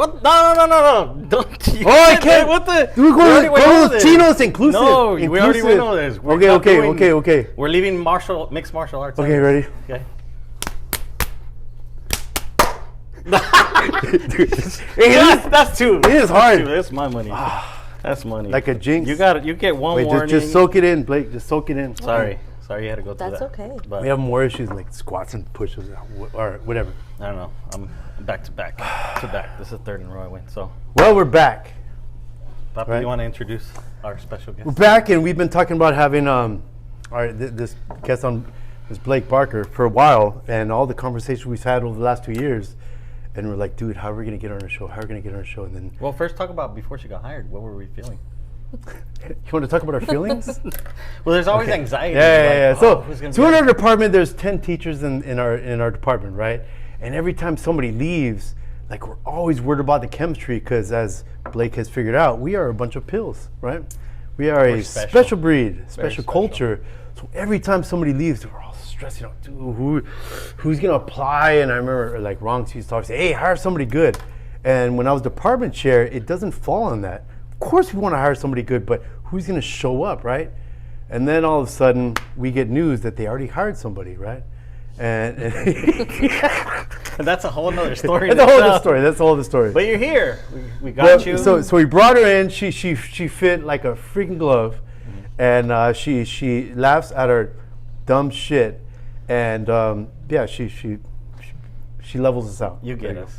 What? No. Don't. I can't. What the? We go to Chinos inclusive. No, we already went over this. Okay. We're leaving mixed martial arts. Okay, ready? Okay. Dude, that's two. It is hard. That's my money. That's money. Like a jinx. You get one warning. Just soak it in, Blayke. Just soak it in. Sorry, you had to go through that. That's okay. But we have more issues like squats and pushes or whatever. I don't know. I'm back to back. This is the third in a row I win. So. Well, we're back. Papa, you want to introduce our special guest? We're back, and we've been talking about having this guest on, this Blayke Barker, for a while, and all the conversations we've had over the last 2 years. And we're like, dude, how are we going to get her on our show? And then... Well, first talk about before she got hired. What were we feeling? You want to talk about our feelings? Well, there's always anxiety. Yeah. So in our department, there's 10 teachers in our department, right? And every time somebody leaves, like, we're always worried about the chemistry because, as Blayke has figured out, we are a bunch of pills, right? We're a special breed, special culture. So every time somebody leaves, we're all stressing out, dude, who's gonna apply? And I remember, like, Ronks used to always say, hey, hire somebody good. And when I was department chair, it doesn't fall on that. Of course we want to hire somebody good, but who's gonna show up, right? And then all of a sudden, we get news that they already hired somebody, right? And that's a whole other story. That's a whole other story. But you're here. We got you. So we brought her in. She fit like a freaking glove, and she laughs at our dumb shit, and she levels us out. You get us.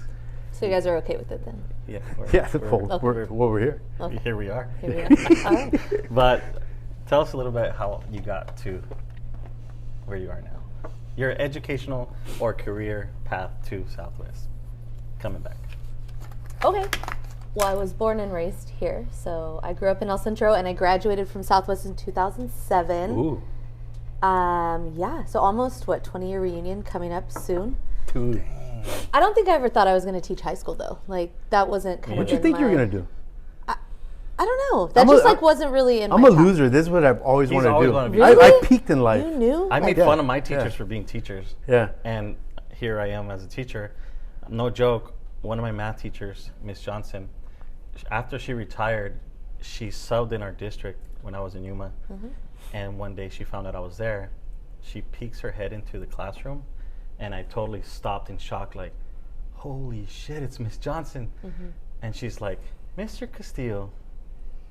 So you guys are okay with it then? Yeah. We're here. Okay. Here we are. All right. But tell us a little bit how you got to where you are now. Your educational or career path to Southwest, coming back. Okay. Well, I was born and raised here, so I grew up in El Centro, and I graduated from Southwest in 2007. Ooh. So almost 20-year reunion coming up soon. Dude. I don't think I ever thought I was going to teach high school though. Like that wasn't kind of. What do you think you were going to do? I don't know. That wasn't really in I'm my a loser. This is what I've always wanted to do. Really? I peaked in life. You knew? I made fun of my teachers for being teachers. Yeah. And here I am as a teacher. No joke. One of my math teachers, Miss Johnson, after she retired, she subbed in our district when I was in Yuma. Mm-hmm. And one day she found out I was there. She peeks her head into the classroom, and I totally stopped in shock, like, holy shit, it's Miss Johnson. Mm-hmm. And she's like, Mr. Castillo,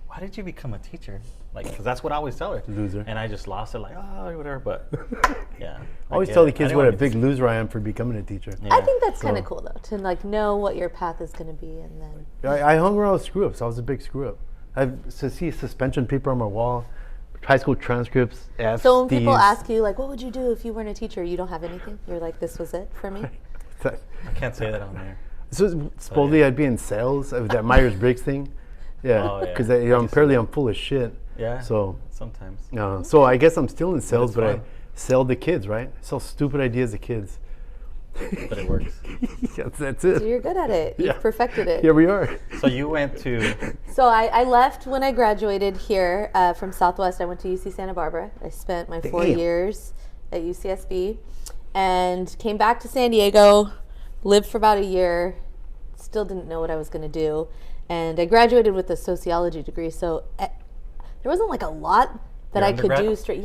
why did you become a teacher? Like, because that's what I always tell her. Loser. And I just lost it, like, oh, whatever. But yeah, I always tell the kids what a big loser I am for becoming a teacher. Yeah. I think that's kind of cool though, to like know what your path is going to be, and then. I hung around with screw ups. I was a big screw up. I see suspension paper on my wall, high school transcripts. So when people ask you, like, what would you do if you weren't a teacher? You don't have anything. You're like, this was it for me. I can't say that on there. So supposedly I'd be in sales of that Myers-Briggs thing. Yeah, because apparently I'm full of shit. Yeah. So sometimes. So I guess I'm still in sales, but fun. I sell the kids, right? I sell stupid ideas to kids. But it works. Yes, that's it. So you're good at it. You've perfected it. Here we are. So you went to. So I left when I graduated here from Southwest. I went to UC Santa Barbara. I spent my 4 years at UCSB, and came back to San Diego. Lived for about a year. Still didn't know what I was going to do. And I graduated with a sociology degree, so there wasn't like a lot that I could do straight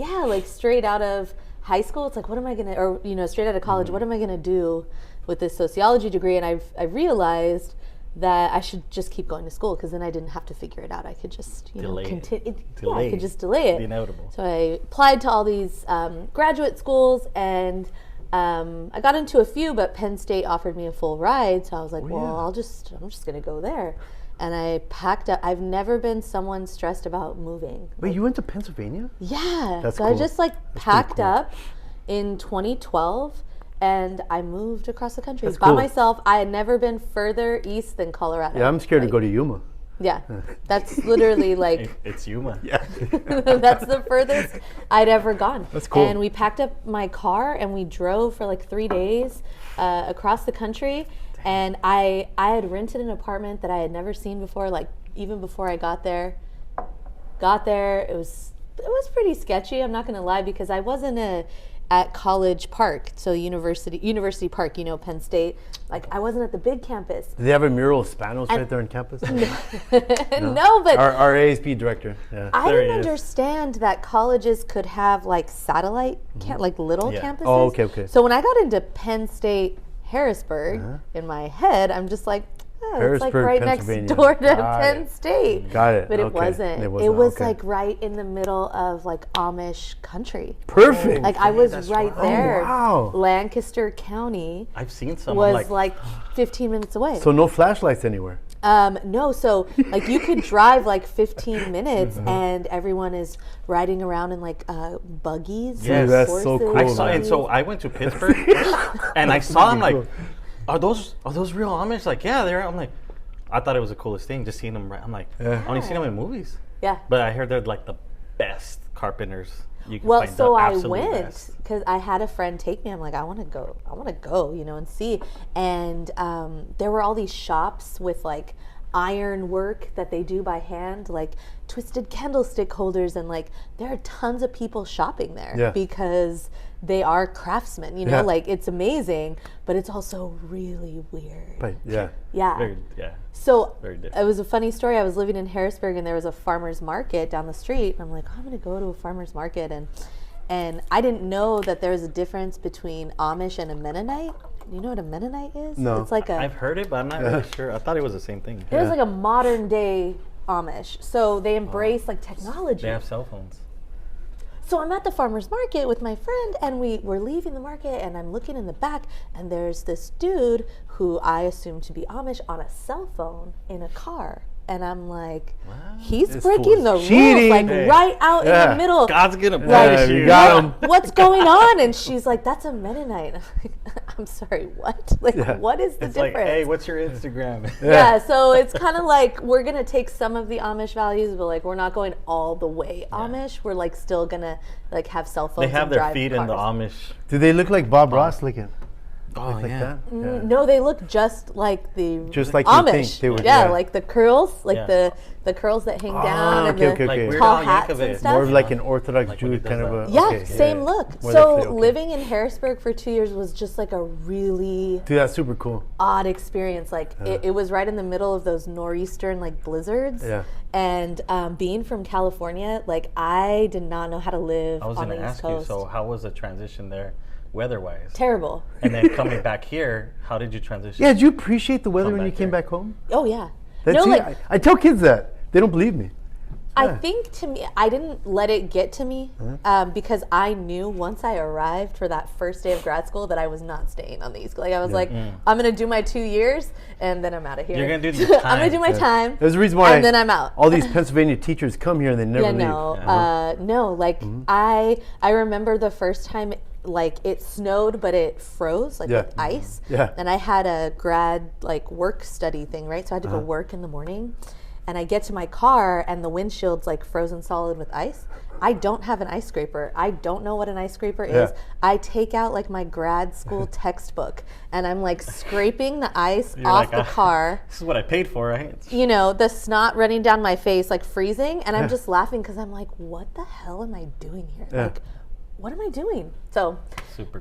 out of high school. It's like, what am I gonna, or straight out of college, what am I gonna do with this sociology degree? And I realized that I should just keep going to school, because then I didn't have to figure it out. I could just continue. I could just delay it. The inevitable. So I applied to all these graduate schools, and I got into a few, but Penn State offered me a full ride. So I was like, I'm just gonna go there. And I packed up. I've never been someone stressed about moving. Wait, you went to Pennsylvania? Yeah. That's cool. I just packed cool. up in 2012, and I moved across the country by myself. I had never been further east than Colorado. Yeah, I'm scared to go to Yuma. Yeah, that's literally like... It's Yuma. Yeah. That's the furthest I'd ever gone. That's cool. And we packed up my car, and we drove for like 3 days across the country. And I had rented an apartment that I had never seen before, like even before I got there. It was pretty sketchy, I'm not gonna lie, because I wasn't at College Park, so University Park, Penn State. Like, I wasn't at the big campus. Do they have a mural of Spanos right there on campus? No, but our ASB director. Yeah. I didn't understand that colleges could have like satellite, like little campuses. Oh, okay. So when I got into Penn State Harrisburg, in my head, I'm just like, it's like right next door to Penn State. Got it. But it wasn't. It was like right in the middle of like Amish country. Perfect. Like I was right there. Oh, wow. Lancaster County. I've seen some. Was like 15 minutes away. So no flashlights anywhere. No, so like you could drive like 15 minutes and everyone is riding around in like buggies. Yeah, that's so cool. And so I went to Pittsburgh and I saw them like, are those real Amish? Like, yeah, they're. I'm like, I thought it was the coolest thing just seeing them. I'm like, I only seen them in movies. Yeah. But I heard they're like the best carpenters you can find. So I went because I had a friend take me. I'm like, I want to go, and see. And there were all these shops with like iron work that they do by hand, like twisted candlestick holders, and like there are tons of people shopping there because they are craftsmen, like it's amazing, but it's also really weird. But So it was a funny story. I was living in Harrisburg and there was a farmer's market down the street. And I'm like, I'm going to go to a farmer's market. And I didn't know that there was a difference between Amish and a Mennonite. You know what a Mennonite is? No. It's like I've heard it, but I'm not really sure. I thought it was the same thing. It was like a modern day Amish. So they embrace like technology. They have cell phones. So I'm at the farmer's market with my friend and we were leaving the market and I'm looking in the back and there's this dude who I assume to be Amish on a cell phone in a car. And I'm like, he's breaking the rules, like right out in the middle. God's gonna punish you. You got him. What's going on? And she's like, that's a Mennonite. I'm sorry, what? Like, what is the difference? Like, hey, what's your Instagram? So it's kind of like we're gonna take some of the Amish values, but like we're not going all the way Amish. We're like still gonna like have cell phones. They have their feet in the Amish. Do they look like Bob Ross looking? Oh, like that? No, they look just like the Amish. You think they would, like the curls, like the curls that hang down and the tall hats and stuff. More of like an Orthodox Jew kind of a... same look. So living in Harrisburg for 2 years was just like a really... Dude, that's super cool. Odd experience. Like it was right in the middle of those nor'eastern like blizzards. And being from California, like I did not know how to live on the East Coast. So how was the transition there? Weather-wise, terrible. And then coming back here, how did you transition? Yeah, did you appreciate the weather when you came back home? Oh yeah. I tell kids that. They don't believe me. I think to me, I didn't let it get to me because I knew once I arrived for that first day of grad school that I was not staying on the East Coast. Like I was like, I'm gonna do my 2 years and then I'm out of here. You're gonna do the time. I'm gonna do my time. There's a reason why. And then I'm out. All these Pennsylvania teachers come here and they never leave. No, like I remember the first time. Like it snowed, but it froze like with ice. And I had a grad like work study thing, right? So I had to go work in the morning, and I get to my car and the windshield's like frozen solid with ice. I don't have an ice scraper. I don't know what an ice scraper is. I take out like my grad school textbook and I'm like scraping the ice off the car. This is what I paid for, right? You know, the snot running down my face, like freezing, and I'm just laughing because I'm like, what the hell am I doing here? Like, what am I doing? So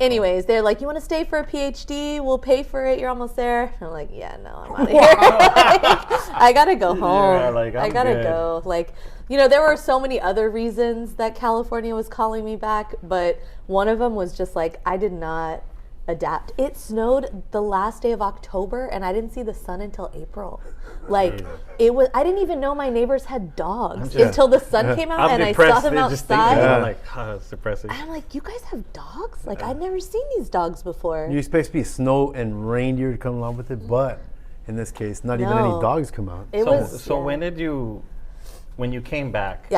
anyways, they're like, you want to stay for a PhD? We'll pay for it. You're almost there. I'm like, yeah, no, I'm out of here. I got to go home. I got to go. Like, you know, there were so many other reasons that California was calling me back, but one of them was just like, I did not adapt. It snowed the last day of October and I didn't see the sun until April. Like I didn't even know my neighbors had dogs until the sun came out and I saw them outside. I'm like, it's depressing. And I'm like, you guys have dogs? Like I'd never seen these dogs before. You expect to be snow and reindeer to come along with it, but in this case, not even any dogs come out. When you came back,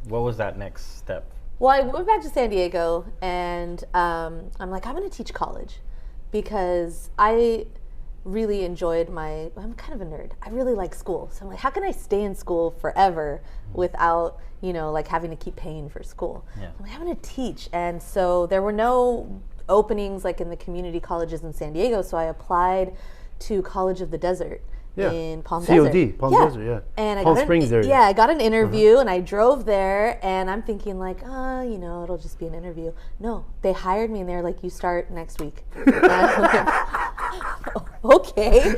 what was that next step? Well, I went back to San Diego, and I'm like, I'm going to teach college because I really enjoyed I'm kind of a nerd. I really like school. So I'm like, how can I stay in school forever without, like having to keep paying for school? I'm like, I'm going to teach. And so there were no openings like in the community colleges in San Diego. So I applied to College of the Desert. in Palm COD, Desert. Palm Desert, yeah. And Palm Springs area. Yeah, I got an interview and I drove there and I'm thinking like, you know, it'll just be an interview. No, they hired me and they're like, you start next week. Okay.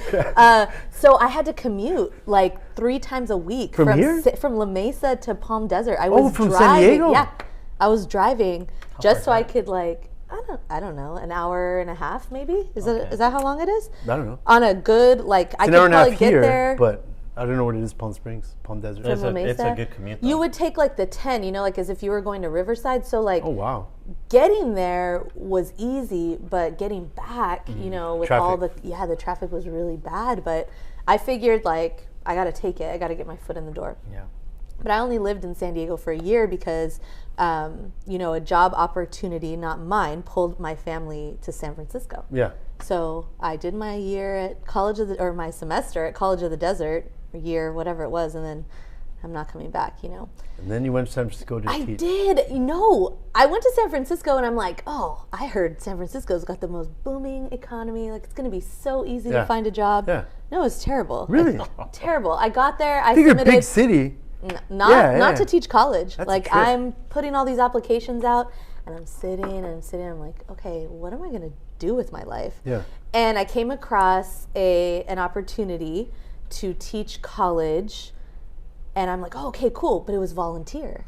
So I had to commute like 3 times a week from here? From La Mesa to Palm Desert. I was from San Diego? Yeah, I was driving just so I could like, I don't know, an hour and a half maybe. Is that how long it is? I don't know. On a good like, I an could hour and a probably half get here, there. but I don't know what it is. Palm Springs, Palm Desert. It's La Mesa. it's a good commute. Though. You would take like the 10, you know, like as if you were going to Riverside. So like, Oh wow. getting there was easy, but getting back, you know, with all the Traffic. the traffic was really bad. But I figured like I got to take it. I got to get my foot in the door. Yeah. But I only lived in San Diego for a year because, you know, a job opportunity, not mine, pulled my family to San Francisco. Yeah. So I did my year at my semester at College of the Desert, or year, whatever it was, and then I'm not coming back, you know. And then you went to San Francisco to I teach. did. No, I went to San Francisco and I'm like, oh, I heard San Francisco's got the most booming economy. Like it's going to be so easy to find a job. Yeah. No, it's terrible. Really? Like, terrible. I got there. I Figure submitted. big city. Not to teach college. That's a like trip. I'm putting all these applications out and I'm sitting. I'm like, okay, what am I going to do with my life? Yeah. And I came across an opportunity to teach college. And I'm like, oh, okay, cool. But it was volunteer.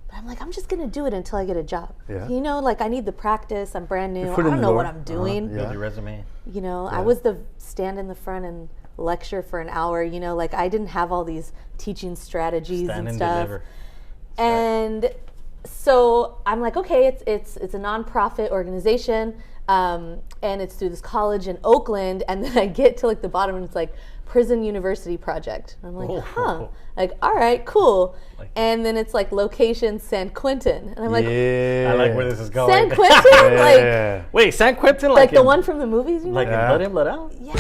But I'm like, I'm just going to do it until I get a job. Yeah. You know, like I need the practice. I'm brand new. I foot in don't the know door. what I'm doing. Yeah. Build your resume. You know, I was the stand in the front and lecture for an hour. You know, like I didn't have all these teaching strategies Stand and and stuff. deliver. And so I'm like, okay, it's a nonprofit organization, and it's through this college in Oakland. And then I get to like the bottom, and it's like Prison University Project. And I'm like, huh, like all right, cool. And then it's like location San Quentin, and I'm like, Yeah. I like where this is going. San Quentin, Yeah. Wait, San Quentin, like the in- one from the movies, you know? like in Blood In, Blood Out. Yeah.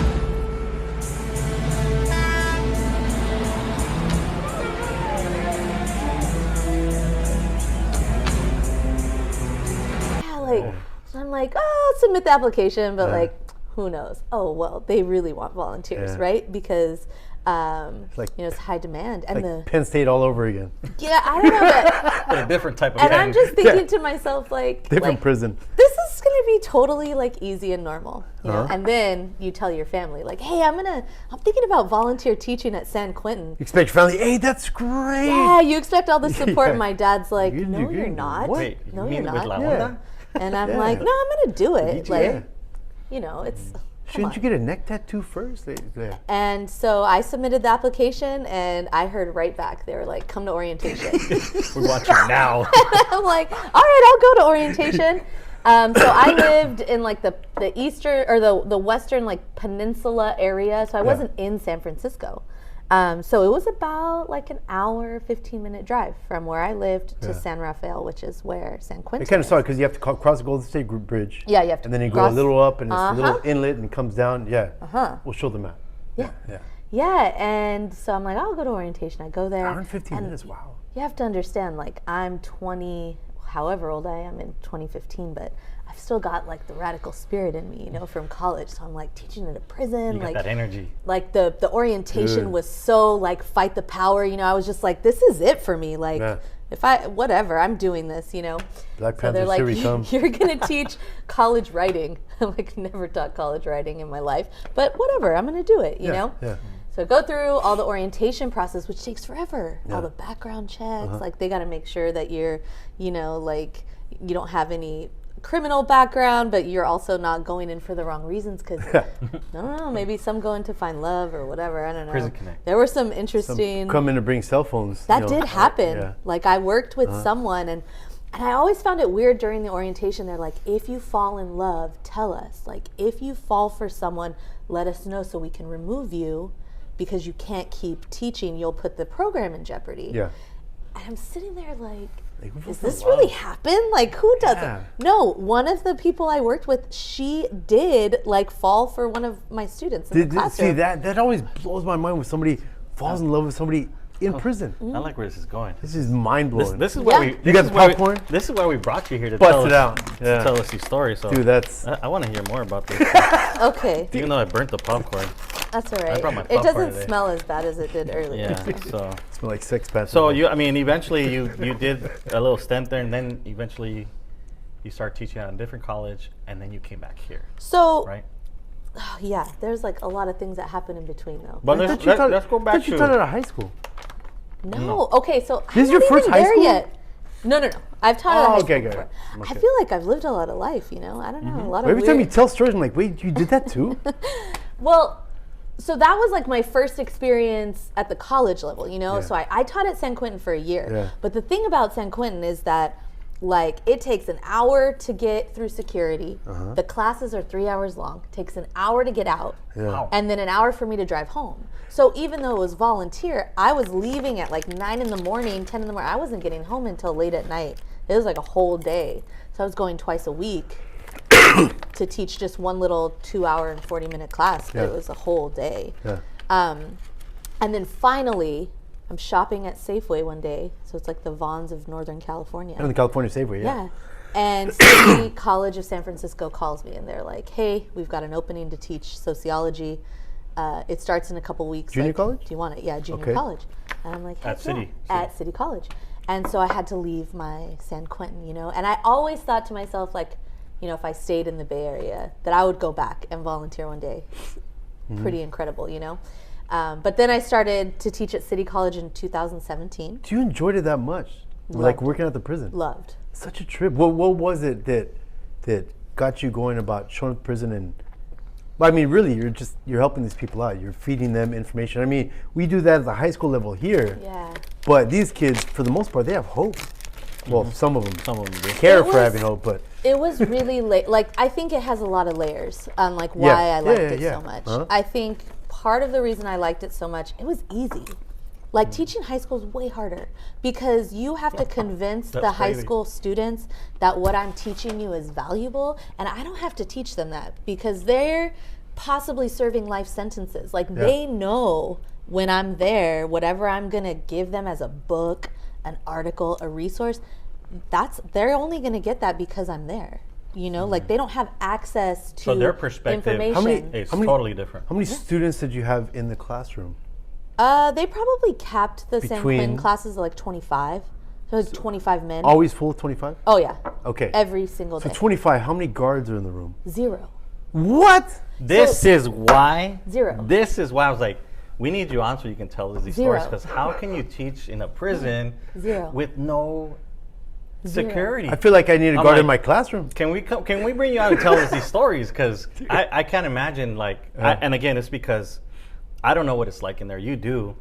So I'm like, oh, I'll submit the application, but like, who knows? Oh, well, they really want volunteers, right? Because, like- you know, it's high demand. And Like Penn State all over again. yeah, I don't know. But a different type of And gang. I'm just thinking to myself, like, Different prison. this is going to be totally like easy and normal, you know? And then you tell your family, like, hey, I'm thinking about volunteer teaching at San Quentin. Expect your family, hey, that's great. Yeah, you expect all the support. Yeah. And my dad's like, You're no, good. you're not. What? Wait, No, you you're mean with La not. Yeah. Onda? And I'm Yeah. like, no, I'm going to do it. Yeah. Like, you know, it's. Shouldn't you get a neck tattoo first? Yeah. And so I submitted the application and I heard right back. They were like, come to orientation. We're watching now. I'm like, all right, I'll go to orientation. So I lived in like the eastern or the western like peninsula area. So I wasn't in San Francisco. So it was about like an hour, 15-minute drive from where I lived to San Rafael, which is where San Quentin It kind of is. sucks because you have to cross the Golden State Bridge. Yeah, you have to And then you go cross- a little up and it's a little inlet and comes down. Yeah. We'll show them that. Yeah. Yeah. Yeah, and so I'm like, I'll go to orientation. I go there. Hour and 15 minutes, wow. You have to understand, like, I'm 20, however old I am in 2015, but I've still got, like, the radical spirit in me, you know, from college. So I'm, like, teaching in a prison. You got like, that energy. Like, the orientation Good. was so, like, fight the power, you know. I was just like, this is it for me. Like, whatever, I'm doing this, you know. Black So Panthers, they're like, here we come. you're going to teach college writing. I'm like, never taught college writing in my life. But whatever, I'm going to do it, you know. Yeah. So go through all the orientation process, which takes forever. All the background checks, like they got to make sure that you're, you know, like you don't have any criminal background, but you're also not going in for the wrong reasons because, I don't know, maybe some going to find love or whatever. I don't know. Prison Connect. There were some interesting. Come in to bring cell phones. That you know. did happen. Yeah. Like I worked with someone and I always found it weird during the orientation. They're like, if you fall in love, tell us. Like if you fall for someone, let us know so we can remove you because you can't keep teaching. You'll put the program in jeopardy. Yeah. And I'm sitting there like, who does falls this in love? really happen? Like who does Yeah. it? No, one of the people I worked with, she did like fall for one of my students in the classroom. See, that always blows my mind when somebody falls in love with somebody in prison. Mm-hmm. I like where this is going. This is mind blowing. This is why Yeah. we. You got the popcorn? This is why we brought you here to Bust tell it us, out. to Yeah. tell us these stories. So Dude, that's I want to hear more about this. Okay. Even though I burnt the popcorn. That's all I brought my right. It popcorn doesn't today. smell as bad as it did earlier. Yeah. So Smell like sex pets. so eventually you did a little stint there, and then eventually you started teaching at a different college, and then you came back here, So, right? yeah, there's like a lot of things that happen in between though. But let's go I back thought you taught to at a high school. No. Okay, so This is I'm your not first even high there school? yet. No. I've taught at a high Oh, school okay, before. good. I Okay. feel like I've lived a lot of life, you know? I don't know. A lot of Every time you weird- tell stories, I'm like, wait, you did that too? Well, so that was like my first experience at the college level, you know? Yeah. So I taught at San Quentin for a year. Yeah. But the thing about San Quentin is that like it takes an hour to get through security. The classes are 3 hours long. It takes an hour to get out. Yeah. And then an hour for me to drive home. So even though it was volunteer, I was leaving at like 9 in the morning, 10 in the morning. I wasn't getting home until late at night. It was like a whole day. So I was going twice a week to teach just one little 2 hour and 40-minute class, but Yeah. it was a whole day. Yeah. And then finally, I'm shopping at Safeway one day. So it's like the Vons of Northern California. In the California Safeway, Yeah. And City College of San Francisco calls me and they're like, hey, we've got an opening to teach sociology. It starts in a couple weeks. Junior like, college? Do you want it? Yeah, junior Okay. college. And I'm like, At heck yeah, City. At City College. And so I had to leave my San Quentin, you know. And I always thought to myself, like, you know, if I stayed in the Bay Area, that I would go back and volunteer one day. Pretty incredible, you know. But then I started to teach at City College in 2017. Do you enjoyed it that much? Like Loved. working at the prison? Loved. Such a trip. What was it that got you going about showing up the prison and I mean, really, you're helping these people out. You're feeding them information. I mean, we do that at the high school level here. Yeah. But these kids, for the most part, they have hope. Well, some of them do. care It for was- having hope, but It was really like I think it has a lot of layers on like why I liked it so much. Uh-huh. I think part of the reason I liked it so much, it was easy. Like teaching high school is way harder because you have to convince the That's high crazy. school students that what I'm teaching you is valuable, and I don't have to teach them that because they're possibly serving life sentences. Like they know when I'm there, whatever I'm gonna give them as a book, an article, a resource, they're only gonna get that because I'm there. You know, like they don't have access to So their perspective information. is How many- totally different. how many students did you have in the classroom? They probably capped the San Between- Quentin classes at like 25. So like 25 men. Always full 25? Oh yeah. Okay. Every single So day. 25, how many guards are in the room? 0. What? This is why. 0. This is why I was like, we need you on so you can tell us these 0. stories. Because how can you teach in a prison 0. with no 0. security? I feel like I need a I'm guard in like- my classroom. Can we bring you on and tell us these stories? Because I can't imagine and again, it's because I don't know what it's like in there. You do,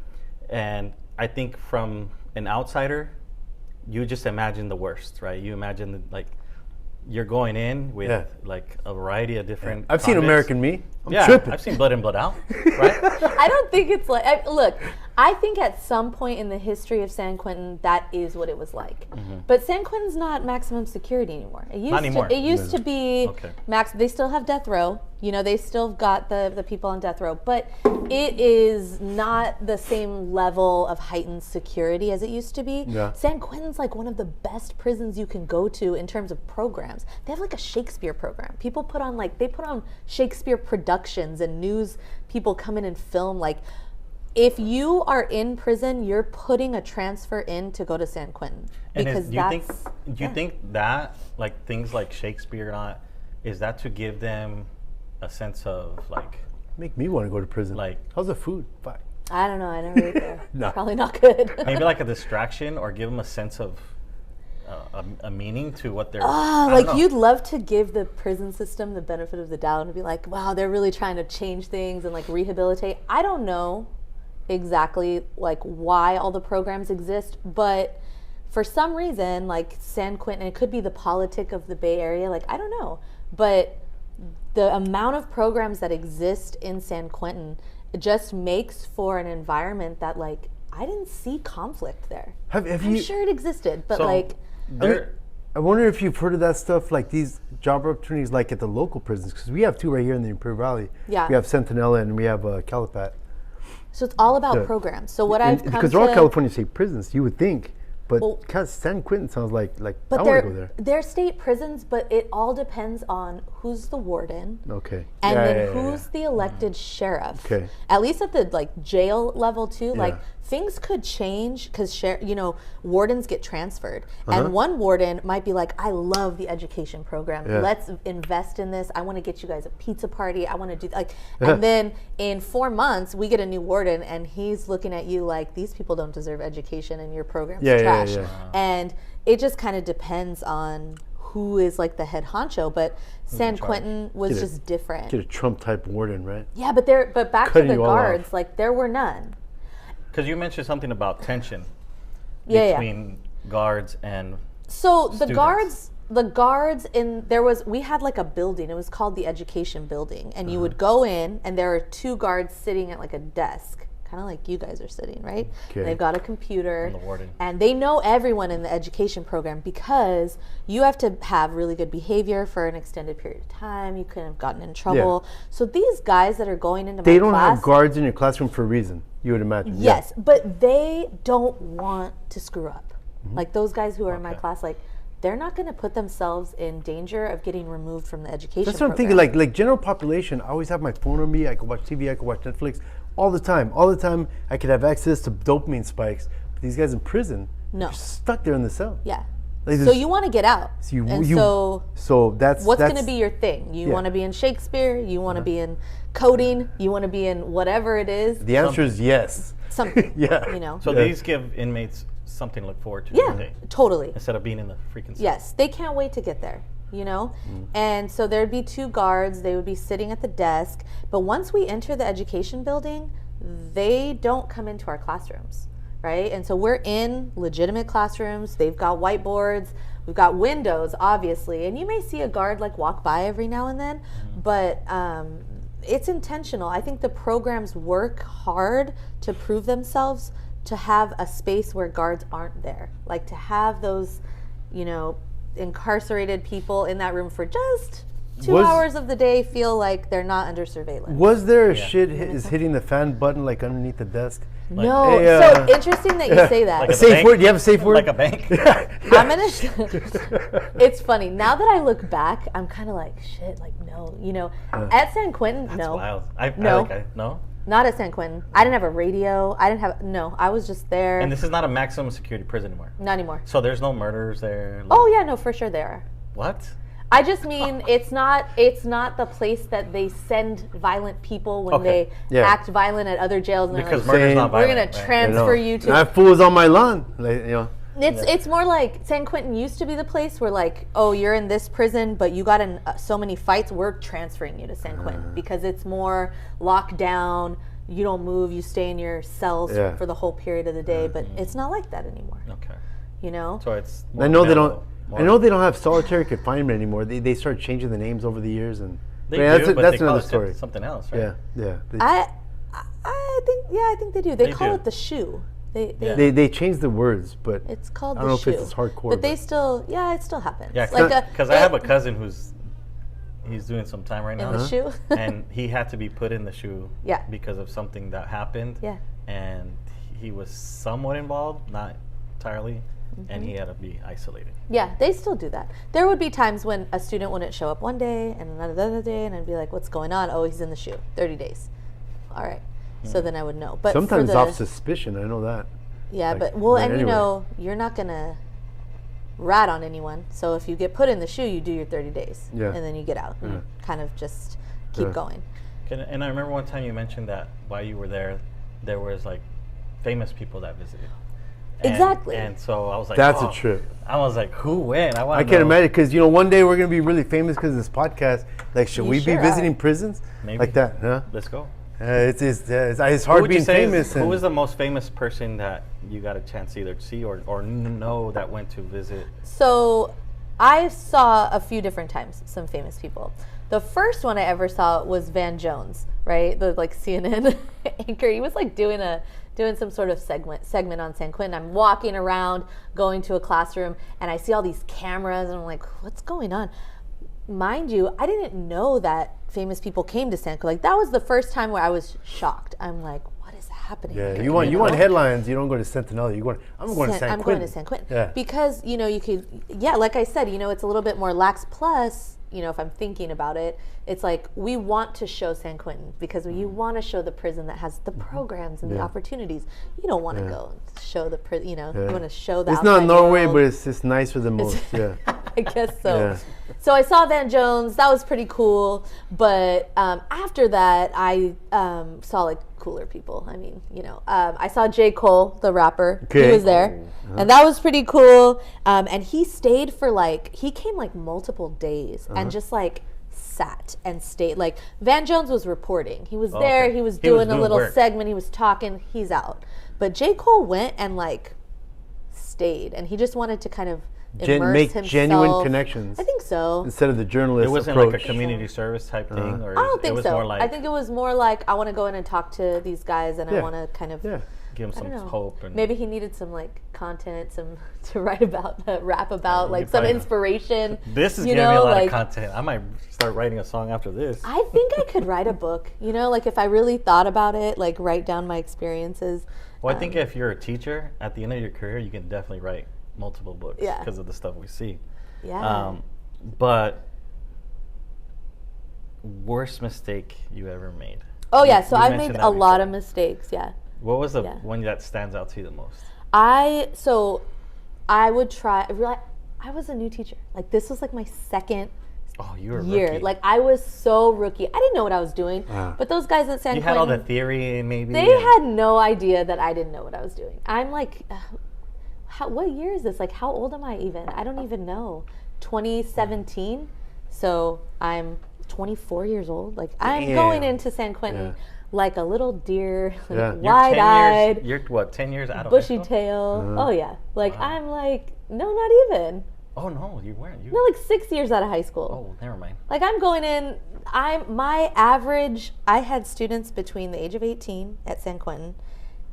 and I think from an outsider, you just imagine the worst, right? You imagine you're going in with like a variety of different. I've seen convicts. American Me. I'm Yeah, tripping. I've seen Blood In, Blood Out, right? I don't think it's like look, I think at some point in the history of San Quentin that is what it was like. But San Quentin's not maximum security anymore. It used Not anymore. to it used to be Okay. they still have death row. You know, they still got the people on death row, but it is not the same level of heightened security as it used to be. Yeah. San Quentin's like one of the best prisons you can go to in terms of programs. They have like a Shakespeare program. People put on Shakespeare productions and news people come in and film. Like if you are in prison, you're putting a transfer in to go to San Quentin because do you think that like things like Shakespeare not is that to give them a sense of like Make me want to go to prison. Like- how's the food? Fuck. I don't know. I never ate there. No. Probably not good. maybe like a distraction or give them a sense of a meaning to what they're I don't Like know. you'd love to give the prison system the benefit of the doubt and be like, wow, they're really trying to change things and like rehabilitate. I don't know exactly like why all the programs exist, but for some reason, like San Quentin, it could be the politic of the Bay Area, like I don't know, but the amount of programs that exist in San Quentin just makes for an environment that like I didn't see conflict there. Have I'm you? sure it existed, but So, like they're- I wonder if you've heard of that stuff, like these job opportunities, like at the local prisons, because we have two right here in the Imperial Valley. Yeah. We have Centinela and we have Calipat. so it's all about Yeah. programs. So what I've come because they're all to California state prisons, you would think But Well, San Quentin sounds like I but want to go there. they're state prisons, but it all depends on who's the warden. Okay. And Yeah, then yeah, yeah, who's the elected sheriff? Okay. At least at the like jail level too. Like Yeah. things could change because wardens get transferred, Uh-huh. and one warden might be like, "I love the education program. Yeah. Let's invest in this. I want to get you guys a pizza party. I want to do like." And then in 4 months, we get a new warden, and he's looking at you like, "These people don't deserve education, and your program's trash." Yeah. And it just kind of depends on who is like the head honcho, but San Quentin was just different. Get a Trump type warden, right? Yeah, but back Cutting to the you all guards, off. like there were none. Because you mentioned something about tension Yeah. between guards and So the students. guards we had like a building. It was called the education building, and you would go in, and there are 2 guards sitting at like a desk, kind of like you guys are sitting, right? Okay. And they've got a computer, And the warden. and they know everyone in the education program because you have to have really good behavior for an extended period of time. You couldn't have gotten in trouble. So these guys that are going into They my don't class, have guards in your classroom for a reason, you would imagine. yes, but they don't want to screw up. Like those guys who are in my Okay. class, like they're not going to put themselves in danger of getting removed from the education That's what I'm program. thinking. Like general population, I always have my phone on me. I can watch TV. I can watch Netflix all the time. All the time, I could have access to dopamine spikes. But these guys in prison, No. they're stuck there in the cell. Yeah. Like So this- you want to get out. So that's what's going that's- to be your thing? You Yeah. want to be in Shakespeare? You want to be in coding? You want to be in whatever it is? The answer is yes. Something. Yeah. You know? So Yeah. these give inmates something to look forward to Yeah, every day, totally. instead of being in the freaking cell. Yes, they can't wait to get there, And so there'd be 2 guards, they would be sitting at the desk. But once we enter the education building, they don't come into our classrooms, right? And so we're in legitimate classrooms. They've got whiteboards, we've got windows, obviously. And you may see a guard like walk by every now and then, but it's intentional. I think the programs work hard to prove themselves, to have a space where guards aren't there. Like to have those, incarcerated people in that room for just 2 hours of the day feel like they're not under surveillance. Was there a shit is hitting the fan button like underneath the desk? No. Hey, So interesting that you say that. Like A a safe bank? word? Do you have a safe word? Like a bank. I'm gonna. It's funny now that I look back. I'm kind of like shit. Like no, at San Quentin, That's no, wild. No. No. not at San Quentin. I didn't have a radio. I didn't have no. I was just there. And this is not a maximum security prison anymore. Not anymore. So there's no murders there. Oh yeah, no, for sure there are. What? I just mean it's not the place that they send violent people when Okay. they Yeah. act violent at other jails and they're Because like, murder's not we're violent. gonna right? transfer you to. That fool's on my lawn. It's more like San Quentin used to be the place where like, oh, you're in this prison, but you got in so many fights, we're transferring you to San Quentin because it's more locked down. You don't move. You stay in your cells Yeah. for the whole period of the day. But it's not like that anymore. Okay. So it's. I know they don't. mellow, I know they don't have solitary confinement anymore. They started changing the names over the years, and They but do, but that's they call another it story. something else, right? Yeah. I think they do. They call do. it the shoe. Yeah. They changed the words, but It's called I the don't know shoe. if it's as hardcore. But they still, it still happens. Yeah, Like because I have a cousin he's doing some time right now. in the shoe. And he had to be put in the shoe Yeah. because of something that happened. Yeah. And he was somewhat involved, not entirely, and he had to be isolated. Yeah, they still do that. There would be times when a student wouldn't show up one day and another day, and I'd be like, "What's going on?" Oh, he's in the shoe. 30 days. All right. So then I would know. But sometimes for off suspicion. I know that. yeah, like, but but anyway. you're not gonna rat on anyone. So if you get put in the shoe, you do your 30 days, Yeah. and then you get out. And kind of just keep Yeah. going. And I remember one time you mentioned that while you were there was like famous people that visited. Exactly. And so I was like, That's oh. a trip. I was like, who went? I want I to can't know. imagine because one day we're gonna be really famous because of this podcast. Like, should You we sure be are. visiting prisons Maybe. like that? Huh? Let's go. It's Who hard would you being say famous. who was the most famous person that you got a chance to either see or know that went to visit? So I saw a few different times some famous people. The first one I ever saw was Van Jones, right? The like CNN anchor. He was like doing some sort of segment on San Quentin. I'm walking around, going to a classroom, and I see all these cameras, and I'm like, what's going on? Mind you, I didn't know that famous people came to San Quentin. Like that was the first time where I was shocked. I'm like, what is happening? Yeah, here? you want headlines. You don't go to Sentinel. I'm going to San Quentin. I'm going to San Quentin. Yeah. Because, you could, like I said, it's a little bit more lax. Plus, if I'm thinking about it, it's like we want to show San Quentin because you want to show the prison that has the programs and the opportunities. You don't want to go and show the prison, you want to show that. It's not Norway, but it's just nicer than most. Yeah. I guess so. Yeah. So I saw Van Jones. That was pretty cool. But after that, I saw like cooler people. I mean, I saw J. Cole, the rapper. Okay. He was there. And that was pretty cool. And he stayed for he came like multiple days and just like sat and stayed. Like Van Jones was reporting. He was there. Okay. He was doing a little segment. He was talking. He's out. But J. Cole went and like stayed. And he just wanted to kind of make himself. Genuine connections. I think so. Instead of the journalist approach. It wasn't like a community service type thing? Or I don't think so. I think it was more like, I want to go in and talk to these guys and I want to kind of... give him some hope. And maybe he needed some like content, to write about, rap about, like some inspiration. This is giving me a lot of content. I might start writing a song after this. I think I could write a book, like if I really thought about it, like write down my experiences. Well, I think if you're a teacher, at the end of your career, you can definitely write multiple books because of the stuff we see. Yeah. But worst mistake you ever made? Oh, yeah. So I've made a lot of mistakes. Yeah. What was the one that stands out to you the most? I would try. I was a new teacher. Like this was like my second year. Rookie. Like I was so rookie. I didn't know what I was doing. But those guys at San Quentin, you had all the theory maybe. They had no idea that I didn't know what I was doing. I'm like, what year is this? Like how old am I even? I don't even know. 2017. So I'm 24 years old. Like I'm going into San Quentin. Like a little deer, wide-eyed. You're what, 10 years out of bushy tail. Oh, yeah. Like, I'm like, no, not even. Oh, no, you weren't. No, like 6 years out of high school. Oh, never mind. Like, I'm going in, my average, I had students between the age of 18 at San Quentin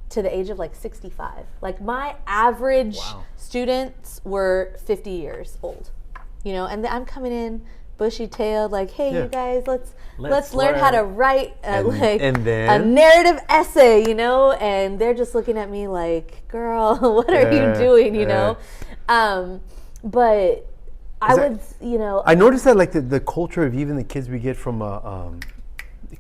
to the age of like 65. Like, my average students were 50 years old, and I'm coming in bushy-tailed, like, hey, you guys, let's learn how to write a narrative essay, and they're just looking at me like, girl, what are you doing, but I noticed that like the culture of even the kids we get from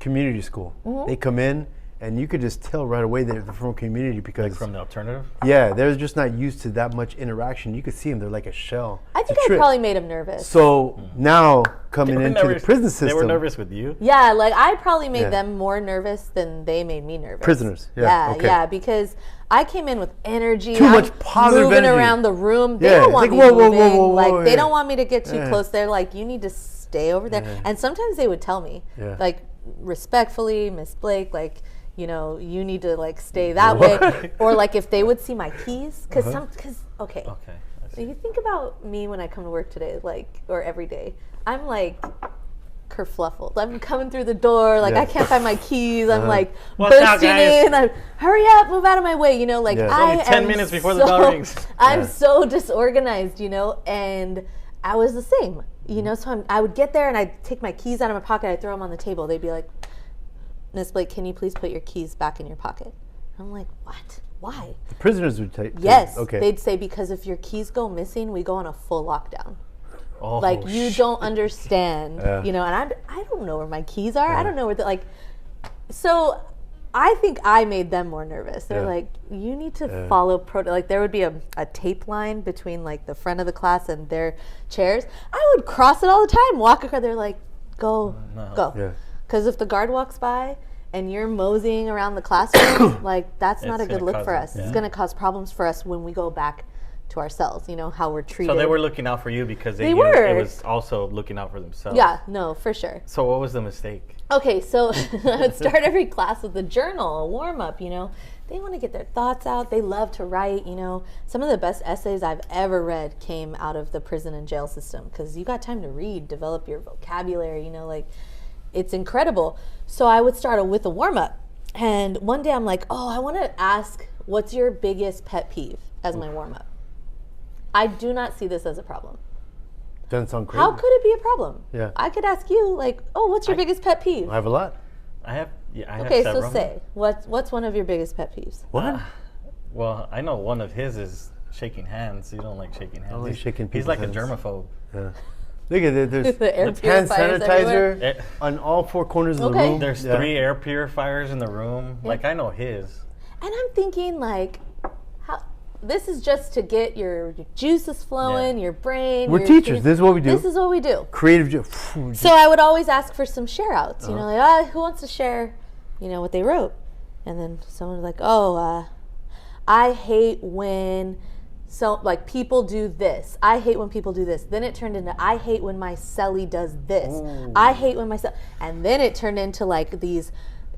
community school, they come in and you could just tell right away they're from a community because... Like from the alternative? Yeah, they're just not used to that much interaction. You could see them, they're like a shell. I think I probably made them nervous. So now coming into the prison system... They were nervous with you? Yeah, like I probably made them more nervous than they made me nervous. Prisoners, yeah, because I came in with energy. Too much positive moving energy. around the room. They don't want me moving. Whoa, they don't want me to get too close. They're like, you need to stay over there. Yeah. And sometimes they would tell me, like, respectfully, Miss Blayke, like, you need to like stay that way, or like if they would see my keys, because you think about me when I come to work today, like, or every day, I'm like kerfluffled. I'm coming through the door, like I can't find my keys. I'm like bursting in. I'm hurry up, move out of my way. Like I am 10 minutes before the bell rings. I'm so disorganized, and I was the same, So I would get there and I'd take my keys out of my pocket. I'd throw them on the table. They'd be like, Miss Blayke, can you please put your keys back in your pocket? I'm like, what? Why? The prisoners would take. Yes. Okay. They'd say, because if your keys go missing, we go on a full lockdown. Oh, like, you don't understand, and I don't know where my keys are. I don't know where so I think I made them more nervous. They're like, you need to follow like there would be a tape line between like the front of the class and their chairs. I would cross it all the time, walk across. They're like, go. Yeah. Because if the guard walks by and you're moseying around the classroom, like that's not a good look for us. It's going to cause problems for us when we go back to our cells, how we're treated. So they were looking out for you because they were. It was also looking out for themselves. Yeah, no, for sure. So what was the mistake? Okay, so I would start every class with a journal, a warm-up, They want to get their thoughts out. They love to write, Some of the best essays I've ever read came out of the prison and jail system because you got time to read, develop your vocabulary, it's incredible. So I would start with a warm-up. And one day I'm like, I want to ask, what's your biggest pet peeve as my warm-up? I do not see this as a problem. Doesn't sound crazy. How could it be a problem? Yeah. I could ask you, like, what's your biggest pet peeve? I have a lot. I have Yeah, I Okay, have so several. say what's one of your biggest pet peeves? What? Well, I know one of his is shaking hands. You don't like shaking hands. I like shaking He's people's like hands. a germaphobe. Yeah. Look at it. There's The air hand purifiers everywhere. sanitizer on all four corners of the Okay. room. There's 3 air purifiers in the room. Like, I know his. And I'm thinking like, how this is just to get your juices flowing, your brain. We're your teachers. This is what we do. This is what we do. Creative. So I would always ask for some share outs. You know, like, who wants to share, what they wrote? And then someone was like, I hate when people do this. I hate when people do this. Then it turned into, I hate when my cellie does this. Ooh. I hate when and then it turned into like these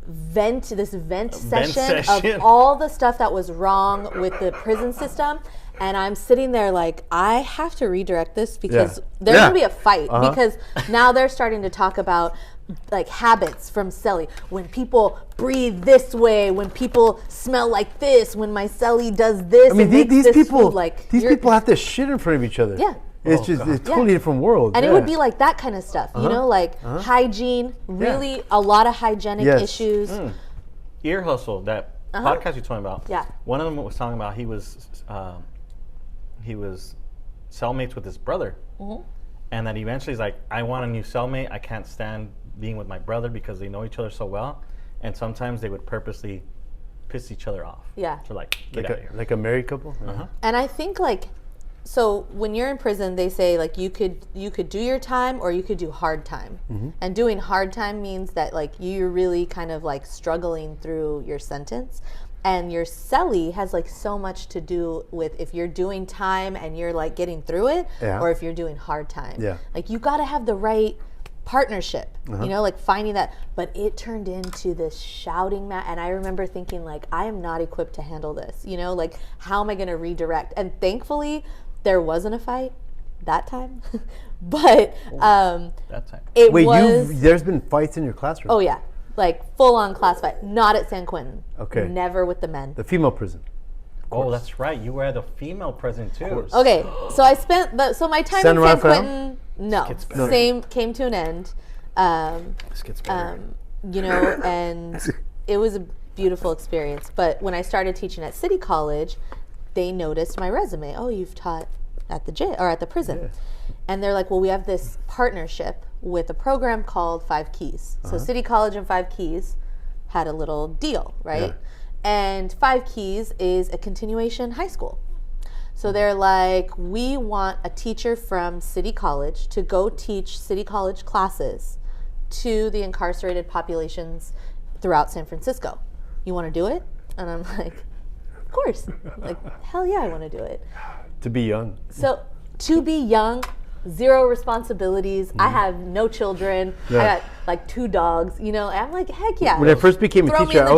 vent session of all the stuff that was wrong with the prison system. And I'm sitting there like, I have to redirect this because there's going to be a fight because now they're starting to talk about like habits from cellie. When people breathe this way, when people smell like this, when my cellie does this. I mean, these people have to shit in front of each other. Yeah. It's it's totally different world. And it would be like that kind of stuff, hygiene, really a lot of hygienic issues. Ear Hustle, that podcast you're talking about. Yeah. One of them was talking about he was cellmates with his brother. Mm-hmm. And that eventually he's like, I want a new cellmate. I can't stand being with my brother because they know each other so well. And sometimes they would purposely piss each other off. Yeah. To like, get out of here. Like a married couple? And I think so when you're in prison, they say like you could do your time or you could do hard time. Mm-hmm. And doing hard time means that like you're really kind of like struggling through your sentence. And your cellie has like so much to do with if you're doing time and you're like getting through it, or if you're doing hard time. Yeah. Like you got to have the right partnership, like finding that. But it turned into this shouting match, and I remember thinking like, I am not equipped to handle this. Like how am I going to redirect? And thankfully, there wasn't a fight that time, but that time. There's been fights in your classroom? Oh yeah. Like full-on class fight. Not at San Quentin. Okay. Never with the men. The female prison. Oh, that's right. You were at the female prison too. Okay, so I spent my time in San Quentin. Came to an end. This gets better. And it was a beautiful experience. But when I started teaching at City College, they noticed my resume. Oh, you've taught at the jail or at the prison. Yeah. And they're like, well, we have this partnership with a program called 5 Keys. So City College and 5 Keys had a little deal, right? Yeah. And 5 Keys is a continuation high school. So they're like, we want a teacher from City College to go teach City College classes to the incarcerated populations throughout San Francisco. You want to do it? And I'm like, of course. Like, hell yeah, I want to do it. To be young. So to be young, 0 responsibilities. I have no children. Yeah. I got like 2 dogs. I'm like, heck yeah. When I first became a teacher, I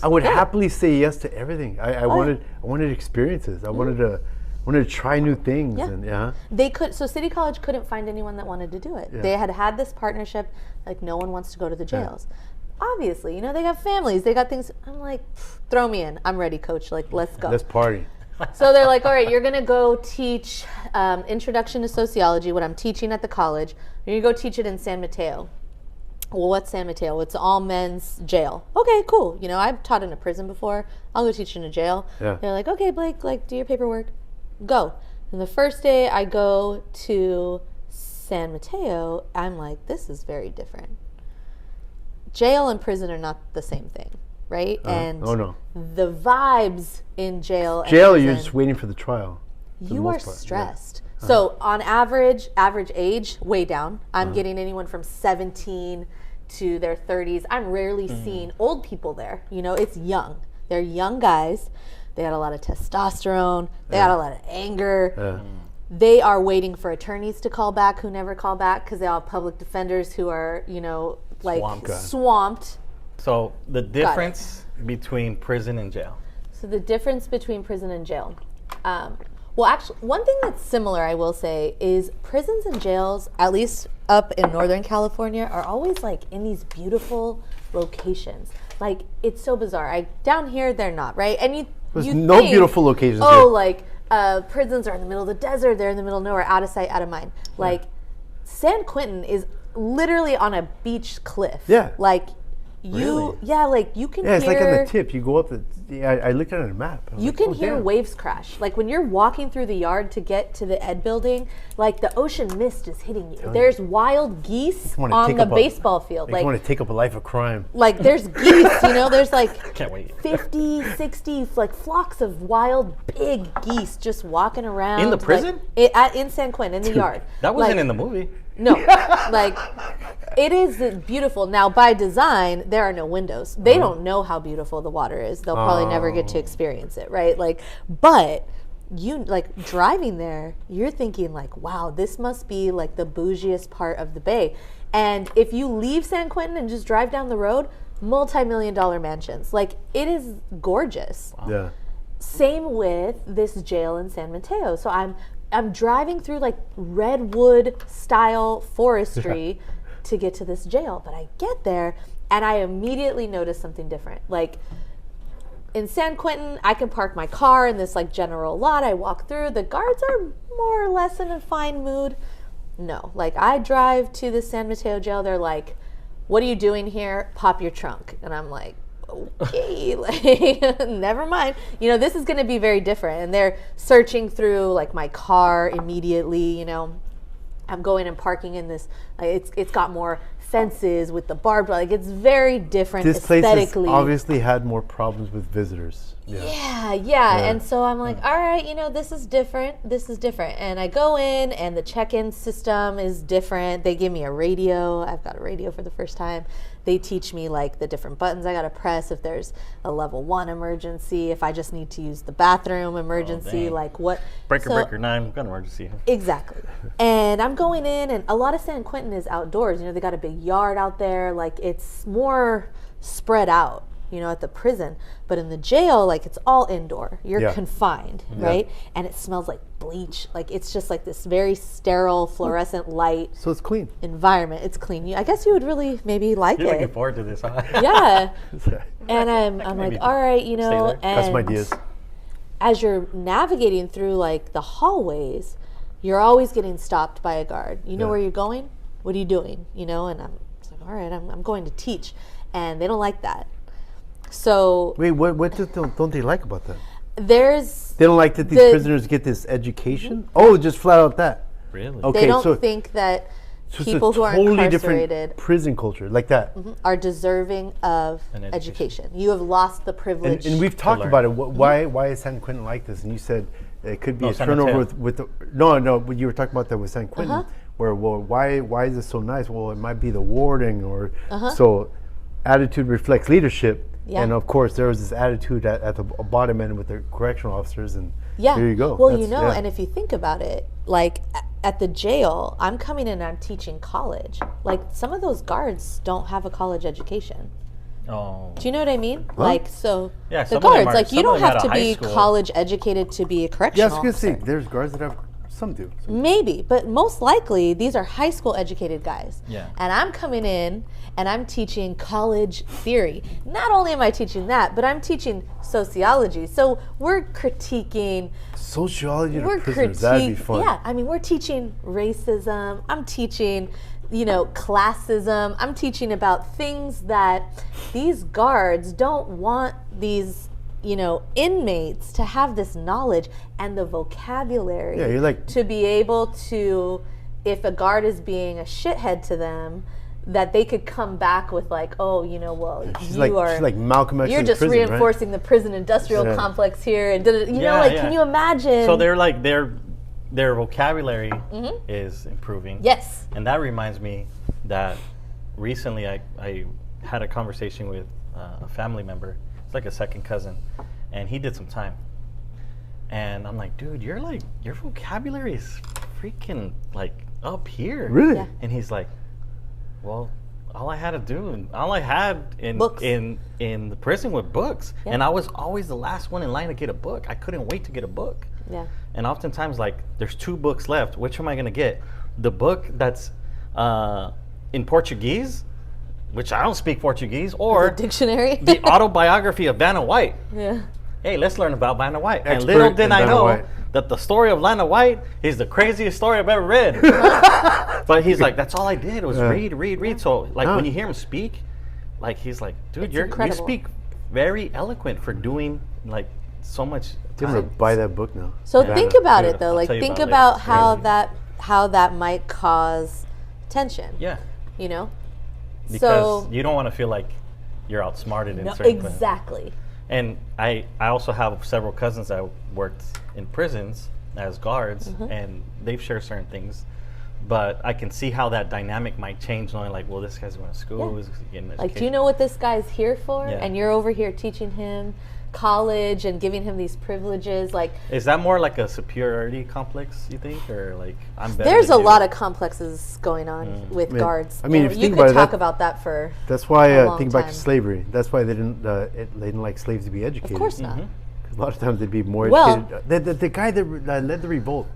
would Yeah. happily say yes to everything. I wanted experiences. I wanted to try new things. Yeah. And So City College couldn't find anyone that wanted to do it. Yeah. They had this partnership. Like no one wants to go to the jails. Yeah. Obviously, they got families. They got things. I'm like, throw me in. I'm ready, coach. Like, let's go. Let's party. So they're like, all right, you're going to go teach Introduction to Sociology, what I'm teaching at the college. You're going to go teach it in San Mateo. Well, what's San Mateo? It's all men's jail. Okay, cool. I've taught in a prison before. I'll go teach in a jail. Yeah. They're like, okay, Blayke, like, do your paperwork. Go. And the first day I go to San Mateo, I'm like, this is very different. Jail and prison are not the same thing. Right? And the vibes in jail. Jail, you're just waiting for the trial. You are stressed. Yeah. So on average age, way down. I'm getting anyone from 17 to their 30s. I'm rarely seeing old people there. It's young. They're young guys. They got a lot of testosterone. They got a lot of anger. Yeah. They are waiting for attorneys to call back who never call back because they all have public defenders who are, swamped. So the difference between prison and jail. So the difference between prison and jail. Well, actually, one thing that's similar, I will say, is prisons and jails, at least up in Northern California, are always like in these beautiful locations. Like, it's so bizarre. Down here, they're not, right? And there's no beautiful locations here. Like prisons are in the middle of the desert. They're in the middle of nowhere, out of sight, out of mind. Like, San Quentin is literally on a beach cliff. Yeah. Like, Really? Yeah, like you can Yeah, it's hear. like on the tip. You go up the. Yeah, I looked at it on a map. I was You like, can oh, hear damn. waves crash. Like when you're walking through the yard to get to the Ed building, like the ocean mist is hitting you. There's wild geese wanna on take the up a- baseball field. Like, you want to take up a life of crime. Like there's geese, there's like Can't wait. 50, 60 like flocks of wild big geese just walking around. In the like, prison? in San Quentin, in the yard. That wasn't Like, in the movie. No, like it is beautiful. Now, by design, there are no windows. They don't know how beautiful the water is. They'll probably never get to experience it, right? Like, but you like driving there, you're thinking like, wow, this must be like the bougiest part of the bay. And if you leave San Quentin and just drive down the road, multi-million-dollar mansions. Like, it is gorgeous. Wow. Yeah. Same with this jail in San Mateo. So I'm driving through like redwood style forestry to get to this jail, but I get there and I immediately notice something different. Like in San Quentin, I can park my car in this like general lot. I walk through. The guards are more or less in a fine mood. No, like I drive to the San Mateo jail. They're like, "What are you doing here? Pop your trunk." And I'm like, okay, like never mind. This is going to be very different. And they're searching through like my car immediately. I'm going and parking in this. Like, it's got more fences with the barbed wire. Like it's very different This place has aesthetically. obviously had more problems with visitors. Yeah. And so I'm like, all right, this is different. And I go in and the check-in system is different. They give me a radio. I've got a radio for the first time. They teach me like the different buttons I got to press if there's a level 1 emergency, if I just need to use the bathroom emergency, dang. like what. Breaker 9, gun emergency. Exactly. And I'm going in, and a lot of San Quentin is outdoors. They got a big yard out there. Like it's more spread out, at the prison. But in the jail, like it's all indoor. You're confined, right? And it smells like bleach. Like it's just like this very sterile fluorescent light So it's clean. environment. It's clean. I guess you would really maybe like You're looking it. forward to this, huh? Yeah. And I'm maybe like, all right, there. and Got some ideas. as you're navigating through like the hallways, you're always getting stopped by a guard. You know where you're going? What are you doing? And I'm just like, all right, I'm going to teach. And they don't like that. So Wait, what don't they like about that? there's, They don't like that these prisoners get this education? Oh, just flat out that. Really? Okay, they don't so, think that so people it's who a are totally incarcerated different prison culture, like that. are deserving of An education. You have lost the privilege. And we've talked learn. about it. Why is San Quentin like this? And you said it could be No, a San turnover Mateo. with the no. But you were talking about that with San Quentin, where why is it so nice? Well, it might be the warding or so. Attitude reflects leadership, Yeah. and of course there was this attitude at the bottom end with the correctional officers, and Yeah. there you go. Well, That's- and if you think about it, like at the jail, I'm coming in and I'm teaching college. Like some of those guards don't have a college education. Oh. Do you know what I mean? Like, so Yeah, the some of them guards, are- like you some of don't them have out to of high be school. college educated to be a yeah, I correctional was gonna say officer. there's guards that have some do. Maybe, but most likely these are high school educated guys. Yeah. And I'm coming in and I'm teaching college theory. Not only am I teaching that, but I'm teaching sociology. So we're critiquing. Sociology to We're prisoners, that'd be fun. Yeah, I mean, we're teaching racism. I'm teaching, classism. I'm teaching about things that these guards don't want these, inmates to have this knowledge and the vocabulary Yeah, you're like- to be able to, if a guard is being a shithead to them, that they could come back with like, oh, well, She's you like Malcolm X you're in just prison, right? reinforcing the prison industrial Yeah. complex here, and Yeah, yeah. can you imagine? So they're like their vocabulary is improving. Yes. And that reminds me that recently I had a conversation with a family member. It's like a second cousin, and he did some time. And I'm like, dude, your vocabulary is freaking like up here. Really? Yeah. And he's like, well, all I had in Books. in the prison were books, Yeah. and I was always the last one in line to get a book. I couldn't wait to get a book. Yeah. And oftentimes, like, there's 2 books left. Which am I gonna get? The book that's in Portuguese, which I don't speak Portuguese, or Dictionary. the autobiography of Vanna White. Yeah. Hey, let's learn about Vanna White. And Expert little did in I Vanna know White. that the story of Vanna White is the craziest story I've ever read. But he's like, that's all I did was read. So, like, Huh. when you hear him speak, like he's like, dude, It's you incredible. speak very eloquent for doing like so much. I'm gonna buy that book now. So Yeah. think about Dude, it though. I'll Like tell you think about it about later. how that might cause tension. Yeah, You know. because So you don't want to feel like you're outsmarted in no, certain things. exactly. And I also have several cousins that worked in prisons as guards, Mm-hmm. and they've shared certain things. But I can see how that dynamic might change, knowing like, well, this guy's going to school, Yeah. he's getting an Like, do you education. know what this guy's here for? Yeah. And you're over here teaching him college and giving him these privileges. Like, Is that more like a superiority complex, you think, or like I'm better? there's a than you? lot of complexes going on with I mean- guards. I mean, And if you you think could about it, talk that- about that for. That's why a long think back time. to slavery. That's why they didn't like slaves to be educated. Of course not. Mm-hmm. 'Cause a lot of times they'd be more Well- educated. The guy that led the revolt.